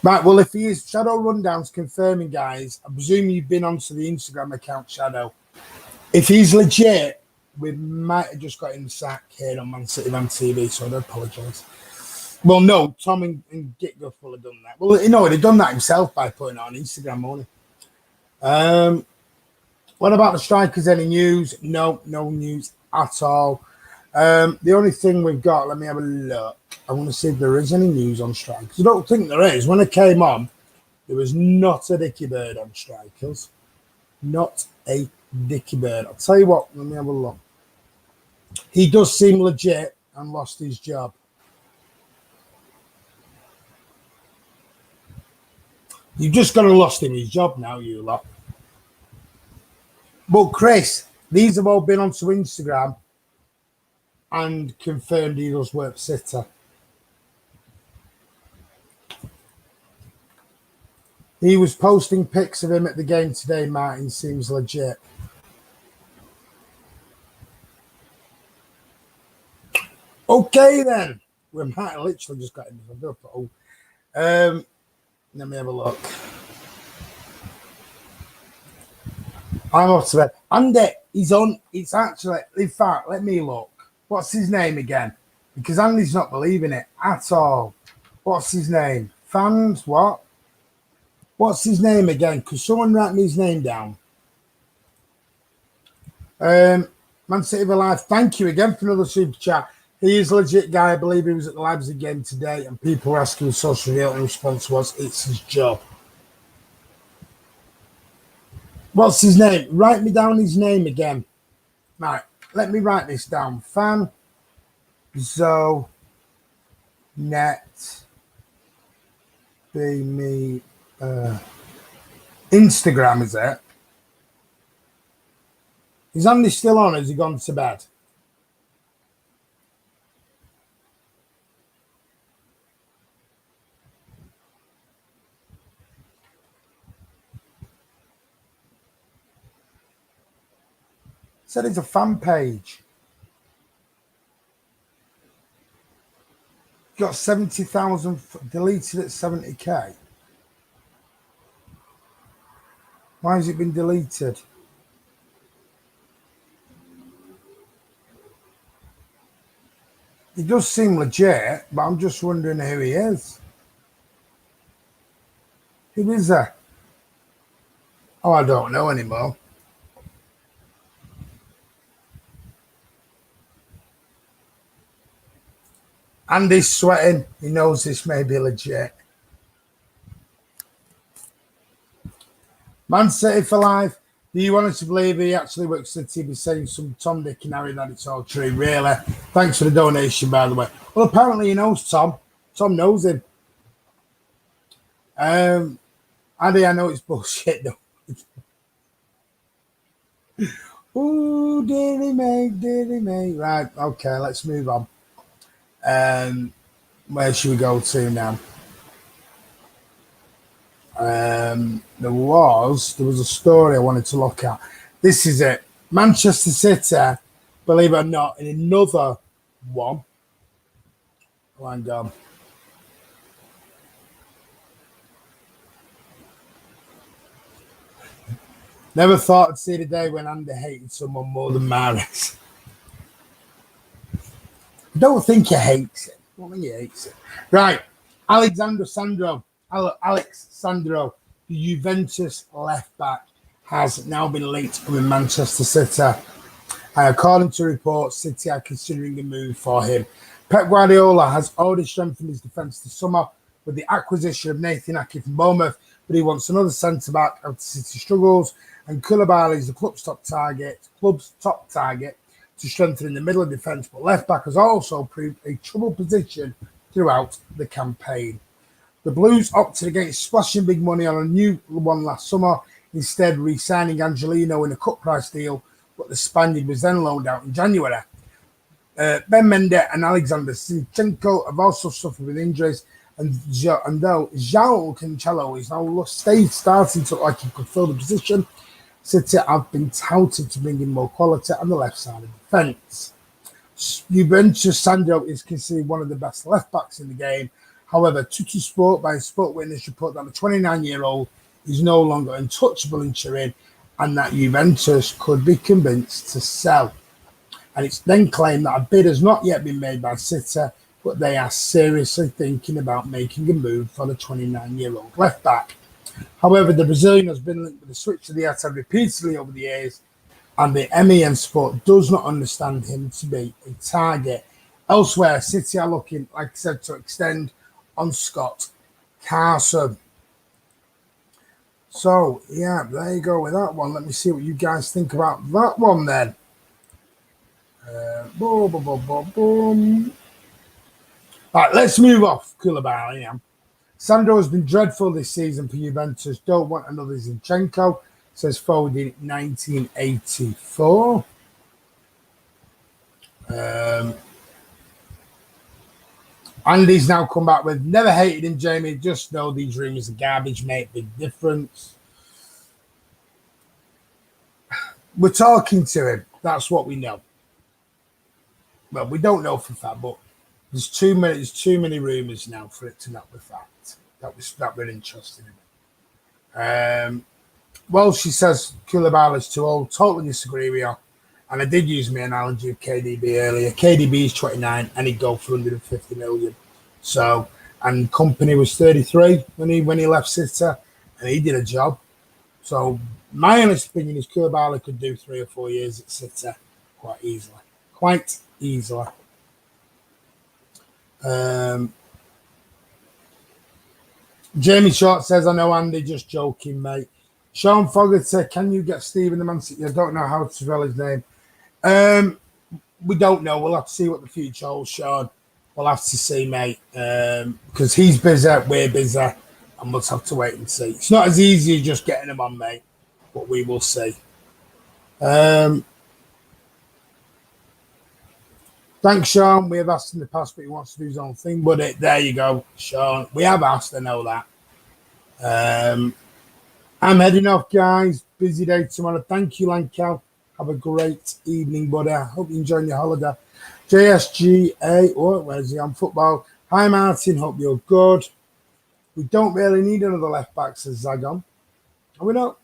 Right, well, if he is, Shadow Rundown's confirming, guys. I presume you've been onto the Instagram account, Shadow. If he's legit, we might have just got him sacked here on Man City Man TV, so I do apologise. Well, no, Tom and Gitguff will have done that. Well, you know, he'd done that himself by putting it on Instagram only. What about the strikers? Any news? No news at all. The only thing we've got, let me have a look. I want to see if there is any news on strikers. I don't think there is. When I came on, there was not a dicky bird on strikers. Not a dicky bird. I'll tell you what, let me have a look. He does seem legit and lost his job. You've just got to lost him his job now, you lot. But Chris, these have all been onto Instagram and confirmed he does work for City. He was posting pics of him at the game today, Martin. Seems legit. Okay, then. We might have literally just got him. Let me have a look. I'm off to bed. Andy, he's on. It's actually, in fact, let me look. What's his name again? Because Andy's not believing it at all. What's his name? Fans, what? What's his name again? Could someone write me his name down? Man City for Life, thank you again for another super chat. He is a legit guy. I believe he was at the Labs again today, and people were asking him social media, and the response was, it's his job. What's his name? Write me down his name again. Right, let me write this down. Fan Zo Net Be Me Instagram, is it? Is Andy still on? Or has he gone to bed? Said it's a fan page. Got 70,000 deleted at 70k. Why has it been deleted? He does seem legit, but I'm just wondering who he is. Who is that? Oh, I don't know anymore. Andy's sweating. He knows this may be legit. Man City for Life. Do you want us to believe he actually works at the TV saying some Tom, Dick and Harry that it's all true? Really? Thanks for the donation, by the way. Well, apparently he knows Tom. Tom knows him. Andy, I know it's bullshit, though. Ooh, dearie me. Right, okay, let's move on. Where should we go to now? There was a story I wanted to look at. This is it. Manchester City, believe it or not, in another one. Oh, hang on. Never thought I'd see the day when Andy hated someone more than Mahrez. I don't think he hates it. I don't think he hates it. Right. Alex Sandro, the Juventus left back, has now been linked with Manchester City. According to reports, City are considering a move for him. Pep Guardiola has already strengthened his defence this summer with the acquisition of Nathan Ake from Bournemouth, but he wants another centre-back after City struggles, and Koulibaly is the club's top target to strengthen in the middle of defence, but left back has also proved a trouble position throughout the campaign. The Blues opted against splashing big money on a new one last summer, instead re-signing Angelino in a cut price deal, but the Spaniard was then loaned out in January. Ben Mendes and Alexander Zinchenko have also suffered with injuries, and though João Cancelo is now starting to look like he could fill the position, City have been touted to bring in more quality on the left side of the defence. Juventus Sandro is considered one of the best left-backs in the game. However, Tuttosport by Sport Witness report that the 29-year-old is no longer untouchable in Turin and that Juventus could be convinced to sell. And it's then claimed that a bid has not yet been made by City, but they are seriously thinking about making a move for the 29-year-old left-back. However, the Brazilian has been linked with the switch to the attack repeatedly over the years, and the MEN Sport does not understand him to be a target. Elsewhere, City are looking, like I said, to extend on Scott Carson. So, yeah, there you go with that one. Let me see what you guys think about that one then. Boom, boom, boom, boom, boom. Right, let's move off Koulibaly. Yeah. Sandro has been dreadful this season for Juventus. Don't want another Zinchenko, says forward in 1984. Andy's now come back with, never hated him, Jamie. Just know these rumors are garbage, mate. Big difference. We're talking to him. That's what we know. Well, we don't know for fact, but there's too many rumors now for it to not be fact. That we're interested in. Well, she says Koulibaly's too old. Totally disagree with her. And I did use my analogy of KDB earlier. KDB is 29 and he'd go for 150 million. So, and Company was 33 when he left City, and he did a job. So, my honest opinion is Koulibaly could do 3 or 4 years at City quite easily. Jamie Short says, I know Andy, just joking, mate. Sean Fogarty, can you get Stephen the Man City? I don't know how to spell his name. We don't know. We'll have to see what the future holds, Sean. We'll have to see, mate. Because he's busy, we're busy, and we'll have to wait and see. It's not as easy as just getting him on, mate, but we will see. Thanks, Sean. We have asked in the past, but he wants to do his own thing. But there you go, Sean. We have asked, I know that. I'm heading off, guys. Busy day tomorrow. Thank you, Lancal. Have a great evening, buddy. I hope you enjoy your holiday. JSGA, where's he on football? Hi, Martin. Hope you're good. We don't really need another left back, says Zagon. Are we not?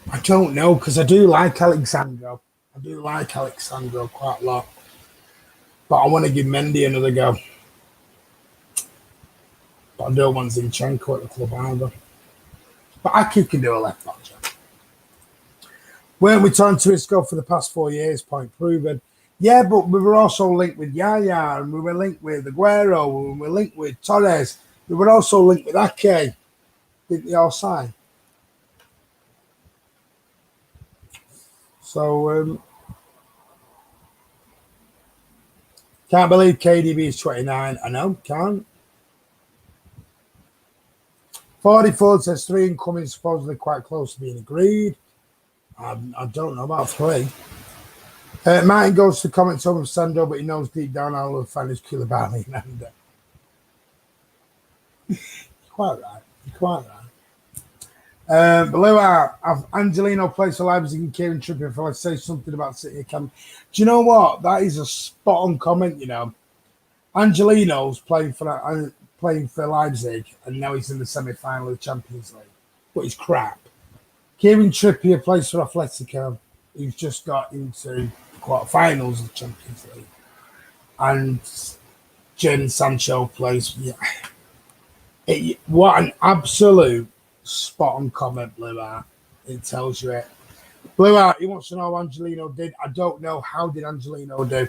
I don't know, because I do like Alexandro. I do like Alexandro quite a lot. But I want to give Mendy another go. But I don't want Zinchenko at the club either. But Aki can do a left back job. Weren't we turned to Isco for the past 4 years? Point proven. Yeah, but we were also linked with Yaya, and we were linked with Aguero, and we were linked with Torres. We were also linked with Ake. Didn't they all sign? So, can't believe KDB is 29. I know, can't. 44 says 3 incoming, supposedly quite close to being agreed. I don't know about 3. Martin goes to comments over Sandro, but he knows deep down I love fan is Koulibaly and Andy. Quite right. Blue Art, Angelino plays for Leipzig and Kieran Trippier. If I say something about City Camp, do you know what? That is a spot on comment. You know, Angelino's playing for Leipzig, and now he's in the semi-final of the Champions League, but he's crap. Kieran Trippier plays for Atletico. He's just got into the quarterfinals of the Champions League, and Jadon Sancho plays. Yeah, what an absolute spot on comment, Blue Art. It tells you it. Blue Art, he wants to know how Angelino did. I don't know. How did Angelino do?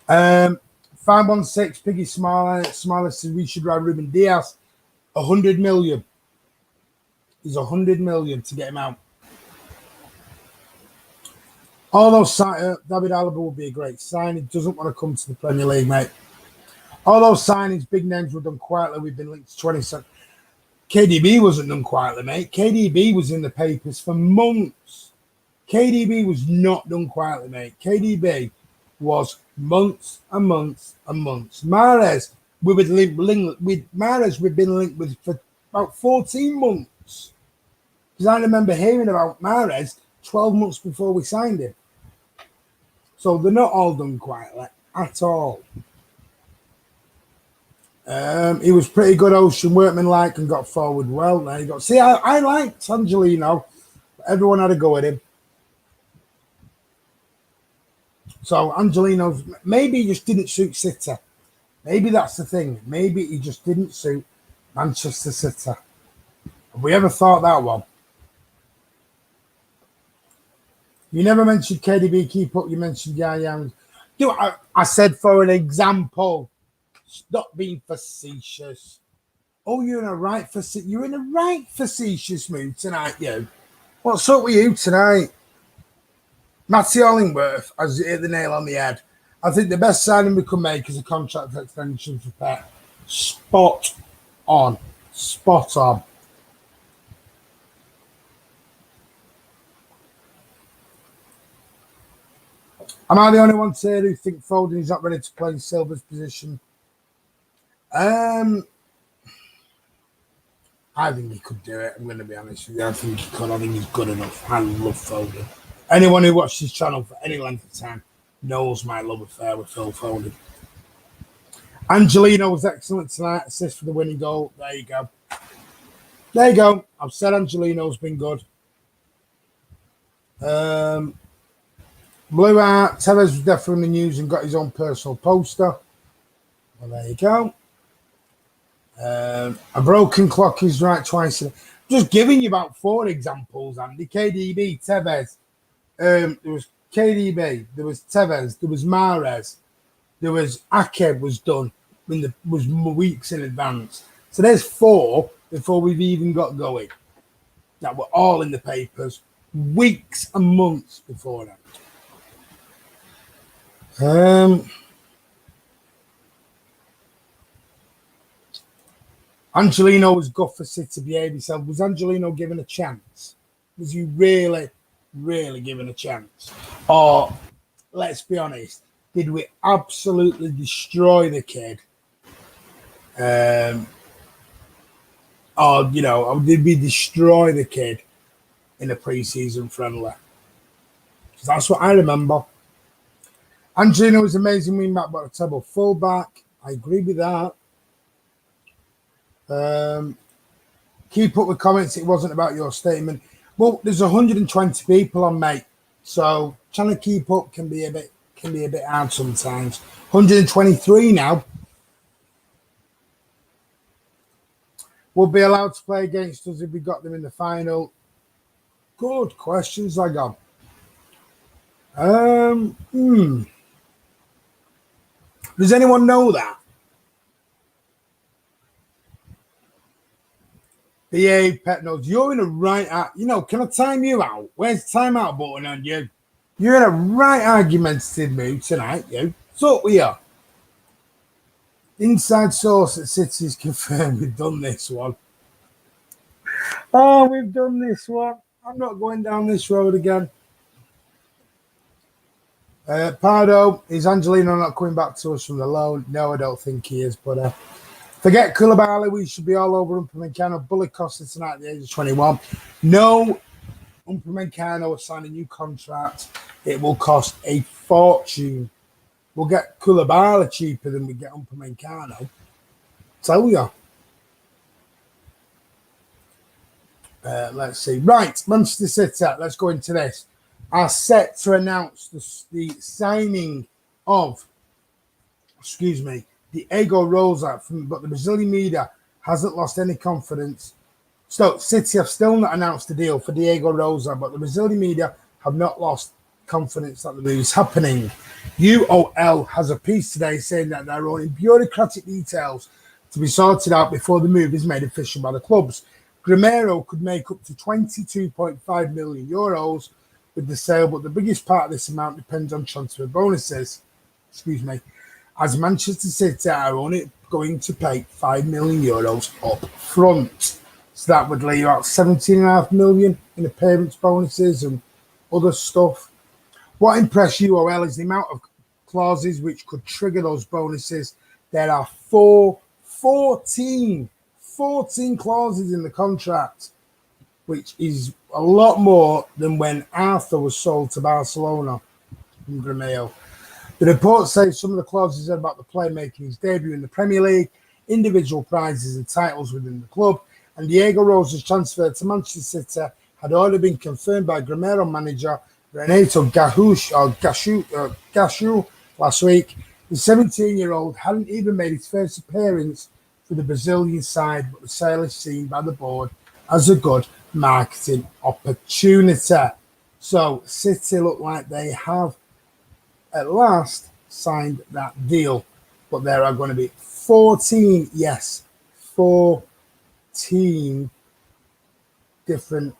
Um, 516, Piggy Smiley says we should ride Ruben Diaz. 100 million. He's 100 million to get him out. Although David Alaba would be a great sign, he doesn't want to come to the Premier League, mate. All those signings, big names were done quietly. We've been linked to 27. KDB wasn't done quietly, mate. KDB was in the papers for months. KDB was not done quietly, mate. KDB was months and months and months. Mahrez, we've been linked with for about 14 months. Because I remember hearing about Mahrez 12 months before we signed him. So they're not all done quietly at all. He was pretty good, Ocean workman-like, and got forward well. There you go. See, I liked Angelino. Everyone had a go at him. So Angelino's, maybe he just didn't suit City. Maybe that's the thing. Maybe he just didn't suit Manchester City. Have we ever thought that one? You never mentioned KDB, keep up. You mentioned Yaya. I said for an example. Stop being facetious. Oh, you're in a right facetious mood tonight, you. What's up with you tonight? Matty Hollingworth has hit the nail on the head. I think the best signing we could make is a contract extension for Pep. Spot on. Spot on. Am I the only one here who think Foden is not ready to play in Silva's position? I think he could do it. I'm going to be honest with you. I think he could. I think he's good enough. I love Foden. Anyone who watches this channel for any length of time knows my love affair with Phil Foden. Angelino was excellent tonight. Assist for the winning goal. There you go. There you go. I've said Angelino's been good. Blue Art. Tevez was definitely in the news and got his own personal poster. Well, there you go. A broken clock is right twice. Just giving you about 4 examples, Andy. KDB, Tevez. There was KDB, there was Tevez, there was Mahrez, there was Ake was done was weeks in advance. So there's 4 before we've even got going. That were all in the papers weeks and months before that. Angelino was good for City to behave himself. Was Angelino given a chance? Was he really given a chance? Or, let's be honest, did we absolutely destroy the kid? Or did we destroy the kid in a pre-season friendly? Because that's what I remember. Angelino was amazing wing back, but a terrible fullback. I agree with that. Keep up with comments. It wasn't about your statement. Well, there's 120 people on, mate. So trying to keep up can be a bit hard sometimes. 123 now. We'll be allowed to play against us if we got them in the final. Good questions, I got. Does anyone know that? BA Pet knows you're in a right. Can I time you out? Where's the timeout button on you? You're in a right argumentative mood tonight, you. So we are. Inside source at City's confirmed we've done this one. Oh, we've done this one. I'm not going down this road again. Pardo, is Angelino not coming back to us from the loan? No, I don't think he is, but forget Koulibaly, we should be all over Upamecano. Bully Costa tonight at the age of 21. No, Upamecano will sign a new contract. It will cost a fortune. We'll get Koulibaly cheaper than we get Upamecano. Tell you. Let's see. Right, Manchester City. Let's go into this. Are set to announce the signing of, Thiago Rosa, but the Brazilian media hasn't lost any confidence. So City have still not announced the deal for Thiago Rosa, but the Brazilian media have not lost confidence that the move is happening. UOL has a piece today saying that they're owning bureaucratic details to be sorted out before the move is made official by the clubs. Gameiro could make up to €22.5 million with the sale, but the biggest part of this amount depends on transfer bonuses. As Manchester City are only going to pay €5 million up front. So that would leave out £17.5 million in appearance bonuses and other stuff. What impressed UOL is the amount of clauses which could trigger those bonuses. There are 14 clauses in the contract, which is a lot more than when Arthur was sold to Barcelona from Gameiro. The report says some of the clauses are about the player making his debut in the Premier League, individual prizes and titles within the club, and Diego Rosa's transfer to Manchester City had already been confirmed by Gameiro manager Renato Gashu last week. The 17-year-old hadn't even made his first appearance for the Brazilian side, but the sale is seen by the board as a good marketing opportunity. So City look like they have at last signed that deal, but there are going to be 14 different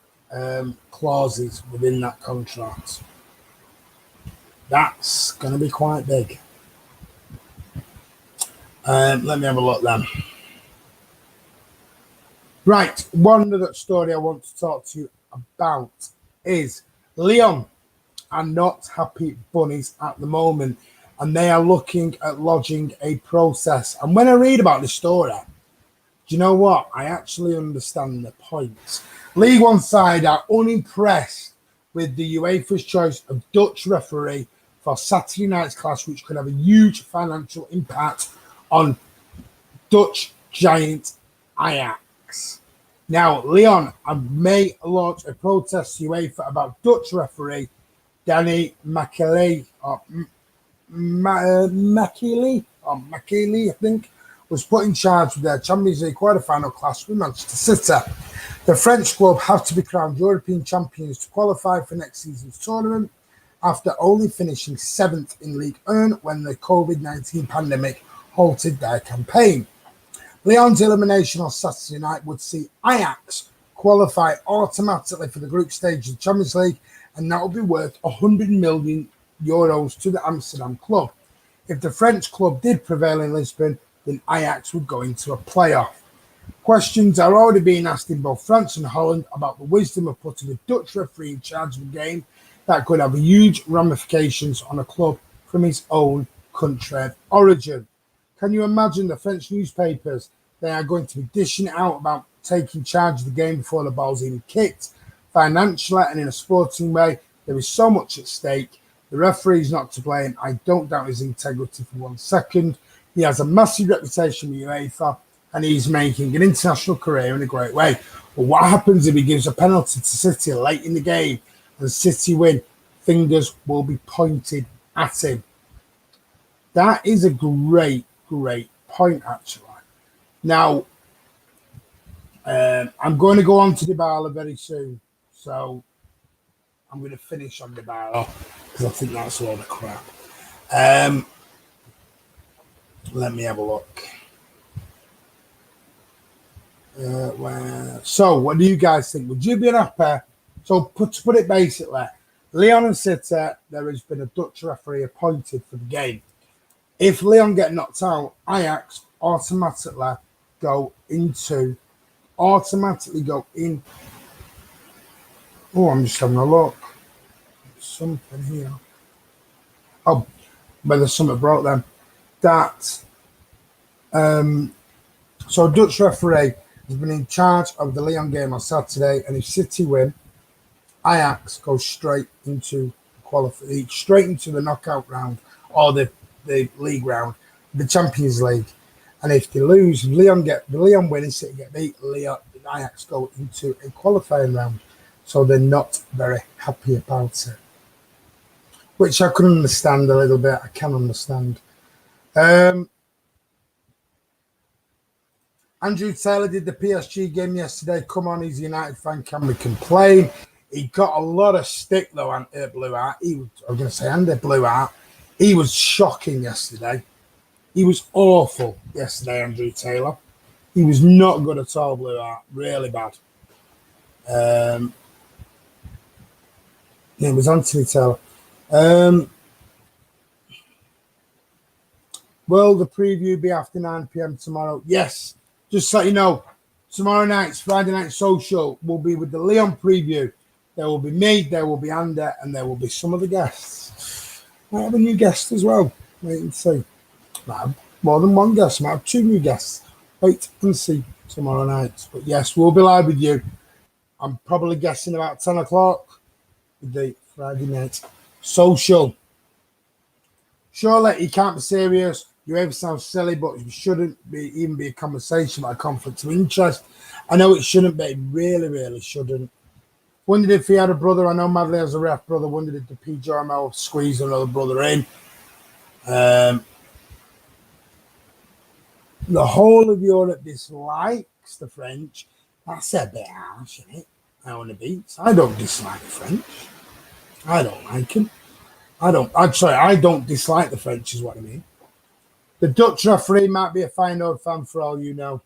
clauses within that contract. That's going to be quite big. Let me have a look then. Right, one other story I want to talk to you about is LYON are not happy bunnies at the moment, and they are looking at lodging a process. And when I read about this story, do you know what? I actually understand the point. League One side are unimpressed with the UEFA's choice of Dutch referee for Saturday night's clash, which could have a huge financial impact on Dutch giant Ajax. Now, LYON may launch a protest to UEFA about Dutch referee Danny Mcfc, I think, was put in charge with their Champions League quarter-final clash with Manchester City. The French club have to be crowned European champions to qualify for next season's tournament after only finishing 7th in Ligue 1 when the COVID-19 pandemic halted their campaign. LYON's elimination on Saturday night would see Ajax qualify automatically for the group stage of the Champions League, and that would be worth €100 million to the Amsterdam club. If the French club did prevail in Lisbon, then Ajax would go into a playoff. Questions are already being asked in both France and Holland about the wisdom of putting a Dutch referee in charge of a game that could have huge ramifications on a club from his own country of origin. Can you imagine the French newspapers? They are going to be dishing out about taking charge of the game before the ball's even kicked. Financially and in a sporting way, there is so much at stake. The referee is not to blame. I don't doubt his integrity for 1 second. He has a massive reputation with UEFA, and he's making an international career in a great way. But what happens if he gives a penalty to City late in the game and City win? Fingers will be pointed at him. That is a great point, actually. Now, I'm going to go on to Dybala very soon, so I'm going to finish on Dybala because I think that's a lot of crap. Let me have a look. So, what do you guys think? Would you be happy? So, to put it basically, LYON and City, there has been a Dutch referee appointed for the game. If LYON get knocked out, Ajax automatically go in. Oh, I'm just having a look. Something here. Oh, whether something broke them. That so Dutch referee has been in charge of the LYON game on Saturday, and if City win, Ajax goes straight into the knockout round or the league round, the Champions League. And if they lose, if LYON win and City get beat, Ajax go into a qualifying round. So they're not very happy about it, which I can understand a little bit. I can understand. Andrew Taylor did the PSG game yesterday. Come on, he's a United fan. Can we complain? He got a lot of stick, though, Andy Blue Art. He was shocking yesterday. He was awful yesterday, Andrew Taylor. He was not good at all, Blue Art. Really bad. It was Anthony Taylor. Will the preview be after 9 p.m. tomorrow? Yes. Just so you know, tomorrow night's Friday Night Social will be with the LYON preview. There will be me, there will be Andy, and there will be some of the guests. Might have a new guest as well. Wait and see. Might have more than one guest. Might have 2 new guests. Wait and see tomorrow night. But yes, we'll be live with you. I'm probably guessing about 10 o'clock with the Friday Night Social. Surely you can't be serious. You ever sound silly, but it shouldn't even be a conversation about a conflict of interest. I know it shouldn't be. It really, really shouldn't. Wondered if he had a brother. I know Madley has a ref brother. Wondered if the PJRML squeeze another brother in. The whole of Europe dislikes the French. That's a bit harsh, isn't it? I want to beat. I don't dislike the French. I don't like them. I don't dislike the French, is what I mean. The Dutch referee might be a Feyenoord fan for all you know.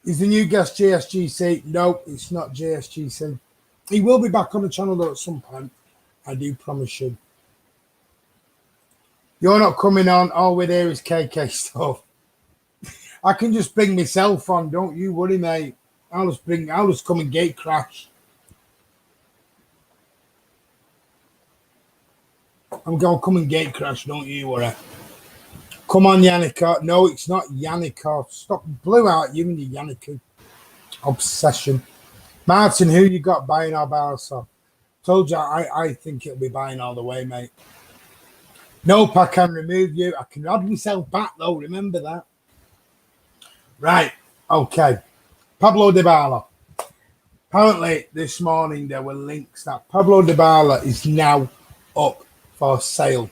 Is the new guest JSGC? No, it's not JSGC. He will be back on the channel though at some point. I do promise you. You're not coming on. All we're here is KK stuff. I can just bring myself on. Don't you worry, mate. I'll just come and gate crash. I'm going to come and gate crash. Don't you worry. Come on, Yannick. No, it's not Yannick. Stop. Blew out you and your Yannick obsession. Martin, who you got buying our Barca? Told you I think it'll be buying all the way, mate. Nope, I can remove you. I can add myself back, though. Remember that. Right. Okay. Pablo Dybala. Apparently, this morning there were links that Pablo Dybala is now up for sale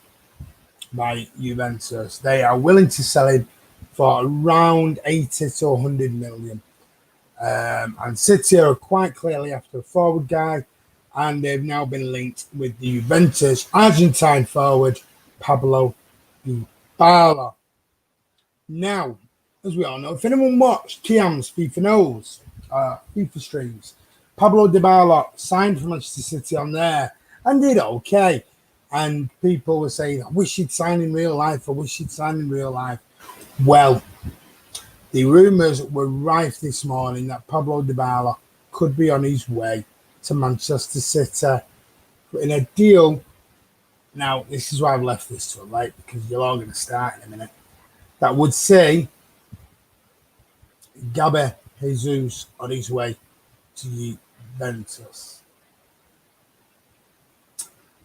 by Juventus. They are willing to sell him for around 80 to 100 million. And City are quite clearly after a forward guy, and they've now been linked with the Juventus Argentine forward Pablo Dybala. Now, as we all know, if anyone watched Kiam's FIFA Knows, FIFA streams, Pablo Dybala signed for Manchester City on there and did okay. And people were saying, I wish he'd sign in real life. I wish he'd sign in real life. Well, the rumours were rife this morning that Pablo Dybala could be on his way to Manchester City in a deal. Now, this is why I've left this till late, because you're all going to start in a minute. That would say Gabriel Jesus on his way to Juventus.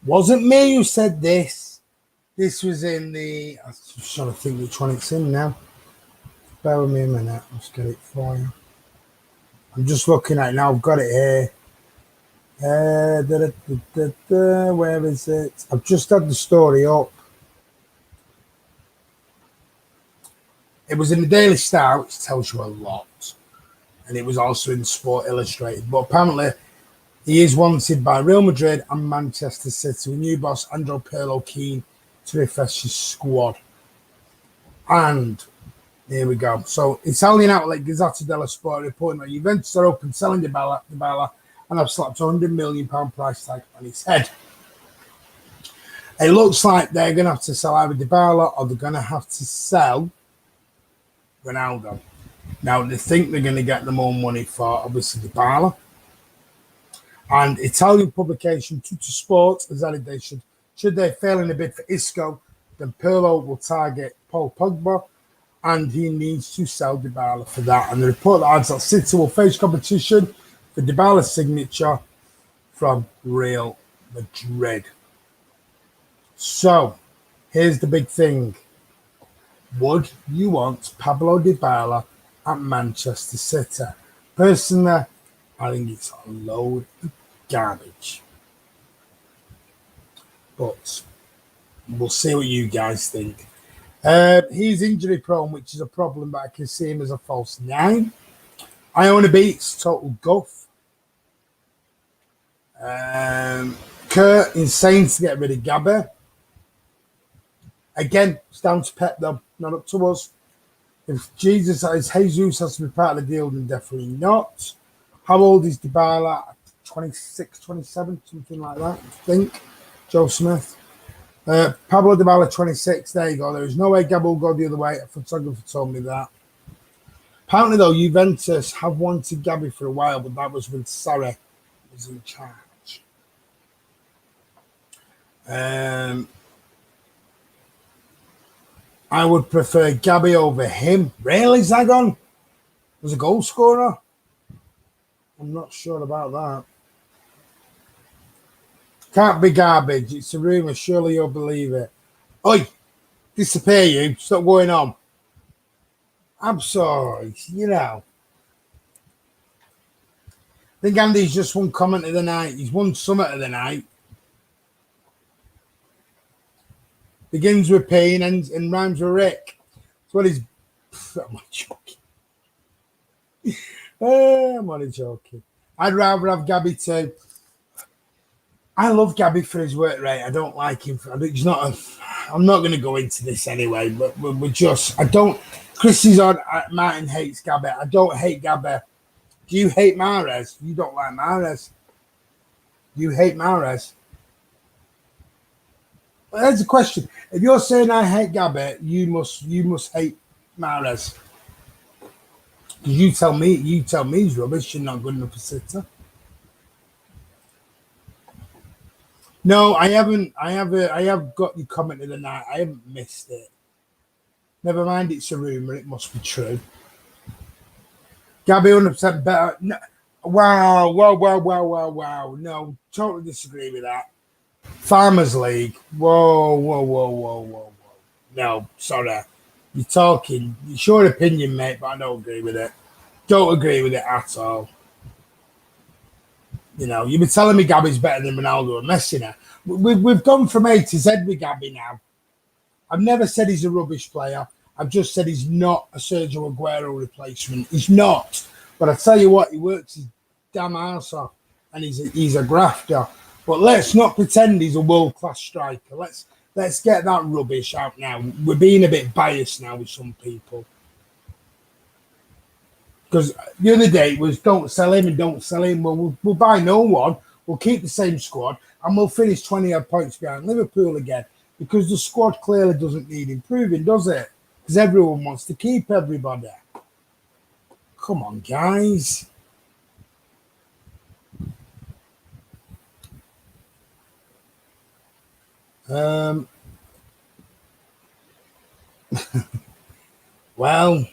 Wasn't me who said this. This was in the... I'm just trying to think which one it's in now. Bear with me a minute. Let's get it for you. I'm just looking at it now. I've got it here. Where is it? I've just had the story up. It was in the Daily Star, which tells you a lot. And it was also in Sport Illustrated. But apparently, he is wanted by Real Madrid and Manchester City, with new boss Andrea Pirlo keen to refresh his squad. And here we go. So, Italian outlet Gazzetta dello Sport reporting that Juventus are open selling Dybala and have slapped £100 million price tag on his head. It looks like they're going to have to sell either Dybala or they're going to have to sell Ronaldo. Now, they think they're going to get the more money for, obviously, Dybala. And Italian publication Tuttosport has added they should they fail in a bid for Isco, then Pirlo will target Paul Pogba, and he needs to sell Dybala for that. And the report adds that City will face competition for Dybala's signature from Real Madrid. So, here's the big thing. Would you want Pablo Dybala at Manchester City? Personally, I think it's a load of garbage. But we'll see what you guys think. He's injury prone, which is a problem, but I can see him as a false 9. Iona beats total guff. Kurt insane to get rid of Gabby. Again, it's down to Pep though, not up to us. If Jesus has to be part of the deal, then definitely not. How old is Dybala? 26, 27, something like that, I think. Joe Smith. Pablo Dybala, 26. There you go. There is no way Gabby will go the other way. A photographer told me that. Apparently, though, Juventus have wanted Gabby for a while, but that was when Sarri was in charge. I would prefer Gabby over him. Really, Zagon? Was a goal scorer? I'm not sure about that. Can't be garbage. It's a rumour. Surely you'll believe it. Oi, disappear you. Stop going on. I'm sorry. You know. I think Andy's just won comment of the night. He's won summit of the night. Begins with P and ends and rhymes with Rick. That's what he's. I'm not joking. I'm only joking. I'd rather have Gabby too. I love Gabby for his work rate. I don't like him. He's not. I'm not going to go into this anyway. But we're just. I don't. Chris is on. Martin hates Gabby. I don't hate Gabby. Do you hate Mahrez? You don't like Mahrez. You hate Mahrez. Well, there's a question. If you're saying I hate Gabby, you must hate Mahrez. You tell me he's rubbish. You're not good enough for City. No, I haven't. I have got your comment of the night. I haven't missed it. Never mind, it's a rumour. It must be true. Gabby 100% better. No, wow. No, totally disagree with that. Farmers League. Whoa. No, sorry. You're talking. It's your opinion, mate, but I don't agree with it. Don't agree with it at all. You know, you've been telling me Gabby's better than Ronaldo and Messi now. We've gone from A to Z with Gabby now. I've never said he's a rubbish player. I've just said he's not a Sergio Aguero replacement. He's not. But I tell you what, he works his damn arse off, and he's a grafter. But let's not pretend he's a world-class striker. Let's get that rubbish out now. We're being a bit biased now with some people. Because the other day it was don't sell him and don't sell him. Well, we'll buy no one. We'll keep the same squad and we'll finish 20-odd points behind Liverpool again. Because the squad clearly doesn't need improving, does it? Because everyone wants to keep everybody. Come on, guys. Well,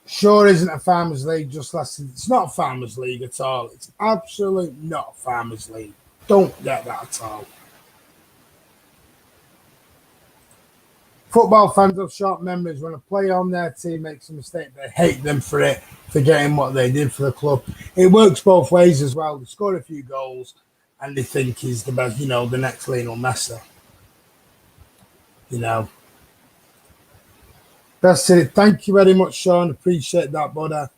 sure isn't a Farmers League, just last. It's not a Farmers League at all. It's absolutely not a Farmers League. Don't get that at all. Football fans have short memories. When a player on their team makes a mistake, they hate them for it, forgetting what they did for the club. It works both ways as well. They score a few goals and they think he's the best, the next Lionel Messi. That's it. Thank you very much, Sean. Appreciate that, brother.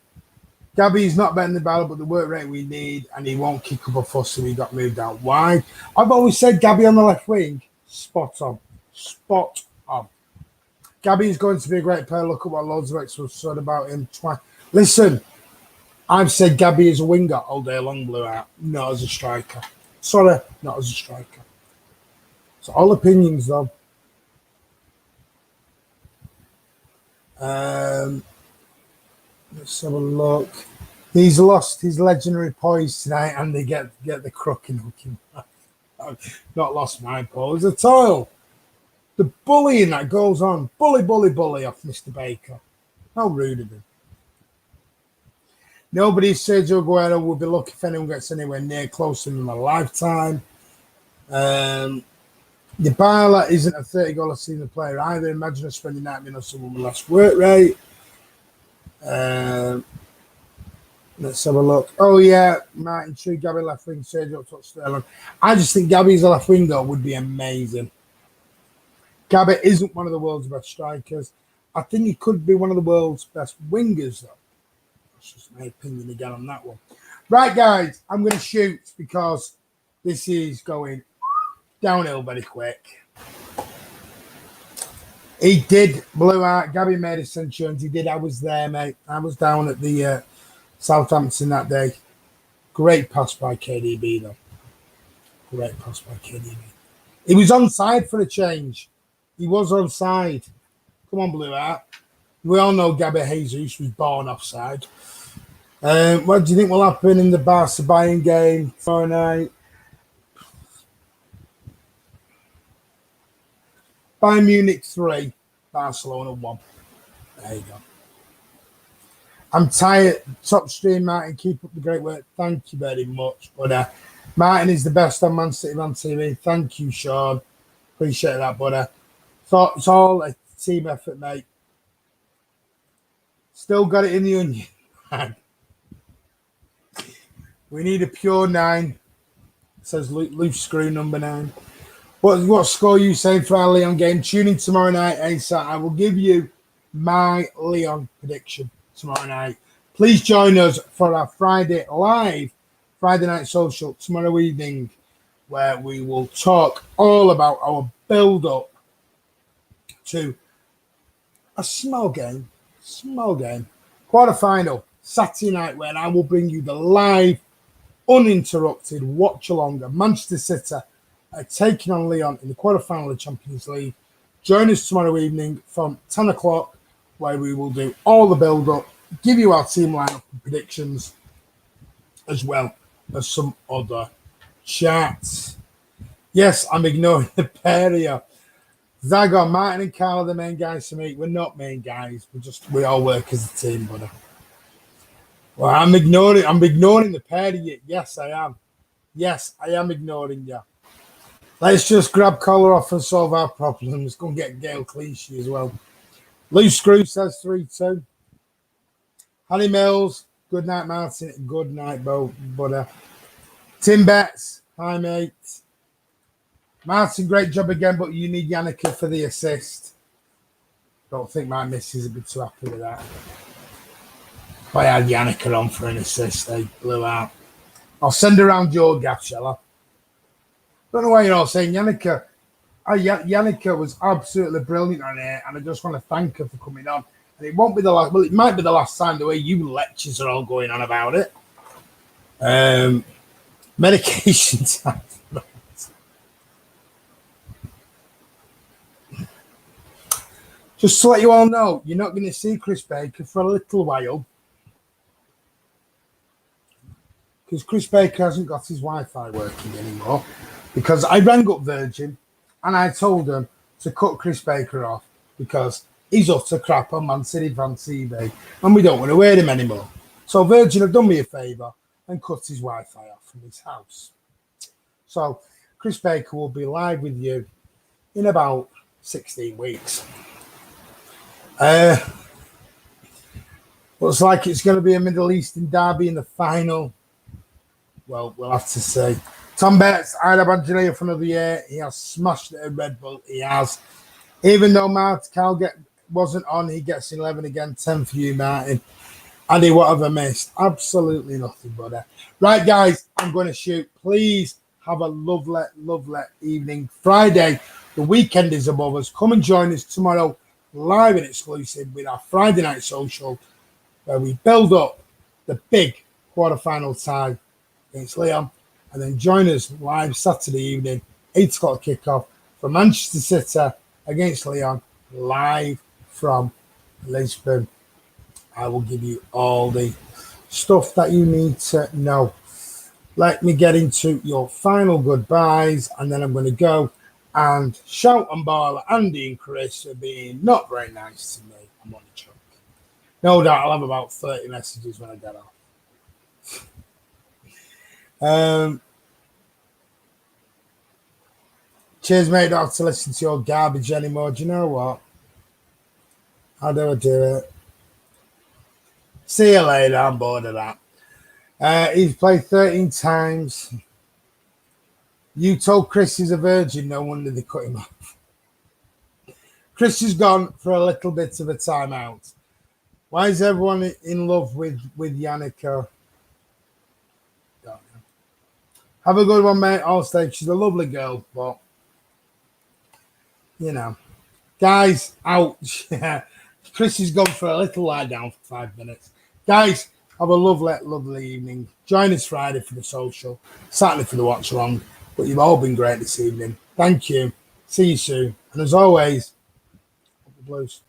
Gabby's not better than Bala, but the work rate we need, and he won't kick up a fuss if he got moved out wide. I've always said Gabby on the left wing, spot on. Spot on. Gabby is going to be a great player. Look at what loads of experts said about him. Listen, I've said Gabby is a winger all day long, Blue Out, not as a striker. Sorry, not as a striker. So all opinions, though. Let's have a look. He's lost his legendary poise tonight, and they get the crook and hook him. Not lost my pose at all. The bullying that goes on. Bully off Mr. Baker. How rude of him. Nobody, Sergio Aguero, will be lucky if anyone gets anywhere near close in a lifetime. Dybala isn't a 30-goal a season player either. Imagine us spending 9 minutes on someone with less work rate. Let's have a look. Oh, yeah. Martin, true. Gabby left wing, Sergio up top Sterling. I just think Gabby's left winger would be amazing. Gabby isn't one of the world's best strikers. I think he could be one of the world's best wingers, though. That's just my opinion again on that one. Right, guys, I'm going to shoot because this is going downhill very quick. He did blow out. Gabby made his century. He did. I was there, mate. I was down at the Southampton that day. Great pass by KDB, though. Great pass by KDB. He was onside for a change. He was onside. Come on, Blue Art. We all know Gabby Jesus was born offside. What do you think will happen in the Barca Bayern game tomorrow night? Bayern Munich 3, Barcelona 1. There you go. I'm tired. Top stream, Martin. Keep up the great work. Thank you very much. But Martin is the best on Man City on TV. Thank you, Sean. Appreciate that, but thought it's all a team effort, mate. Still got it in the onion. We need a pure 9. It says loose screw number 9. What score are you saying for our Lyon game? Tune in tomorrow night, ASAP. I will give you my Lyon prediction tomorrow night. Please join us for our Friday night social tomorrow evening, where we will talk all about our build-up to a small game, quarter-final, Saturday night, where I will bring you the live, uninterrupted watch-along of Manchester City taking on Lyon in the quarter-final of the Champions League. Join us tomorrow evening from 10 o'clock, where we will do all the build-up, give you our team lineup and predictions, as well as some other chats. Yes, I'm ignoring the pair here. THIAGO, Martin and Carl are the main guys to me. We're not main guys. We all work as a team, brother. Well, I'm ignoring the pair of you. Yes, I am. Yes, I am ignoring you. Let's just grab collar off and solve our problems. Go and get Gail Clichy as well. Loose Screw says 3-2. Honey Mills, good night, Martin. Good night, Bo. But Tim Betts, hi, mate. Martin, great job again, but you need Yannicka for the assist. Don't think my missus would be too happy with that. If I had Yannicka on for an assist, they blew out. I'll send around your gaff, shall I? Don't know why you're all saying Yannicka. Yannicka was absolutely brilliant on here, and I just want to thank her for coming on. And it won't be the last. Well, it might be the last time the way you lectures are all going on about it. Medication time. Just to let you all know, you're not going to see Chris Baker for a little while, because Chris Baker hasn't got his Wi-Fi working anymore. Because I rang up Virgin and I told them to cut Chris Baker off because he's utter crap on Man City fan TV and we don't want to wear him anymore. So Virgin have done me a favour and cut his Wi-Fi off from his house. So Chris Baker will be live with you in about 16 weeks. Looks like it's going to be a Middle Eastern derby in the final. Well, we'll have to see. Tom Betts, I had Angelina for another year. He has smashed it at Red Bull. He has. Even though Cal wasn't on, he gets 11 again. 10 for you, Martin. Addy, what have I missed? Absolutely nothing, brother. Right, guys, I'm going to shoot. Please have a lovely, lovely evening. Friday, the weekend is above us. Come and join us tomorrow, live and exclusive, with our Friday night social, where we build up the big quarterfinal tie against Lyon. And then join us live Saturday evening, 8 o'clock kickoff for Manchester City against Lyon, live from Lisbon. I will give you all the stuff that you need to know. Let me get into your final goodbyes, and then I'm going to go and shout and bawl at Andy and Chris for being not very nice to me. I'm on a joke. No doubt I'll have about 30 messages when I get off. Cheers, mate. Don't have to listen to your garbage anymore. Do you know what? How do I do it? See you later. I'm bored of that. He's played 13 times. You told Chris he's a virgin. No wonder they cut him off. Chris has gone for a little bit of a timeout. Why is everyone in love with Yannicka? Have a good one, mate. I'll stay. She's a lovely girl, but you know, guys, ouch. Chris has gone for a little lie down for 5 minutes. Guys, have a lovely, lovely evening. Join us Friday for the social, Saturday for the watch along. But you've all been great this evening. Thank you. See you soon. And as always, up the Blues.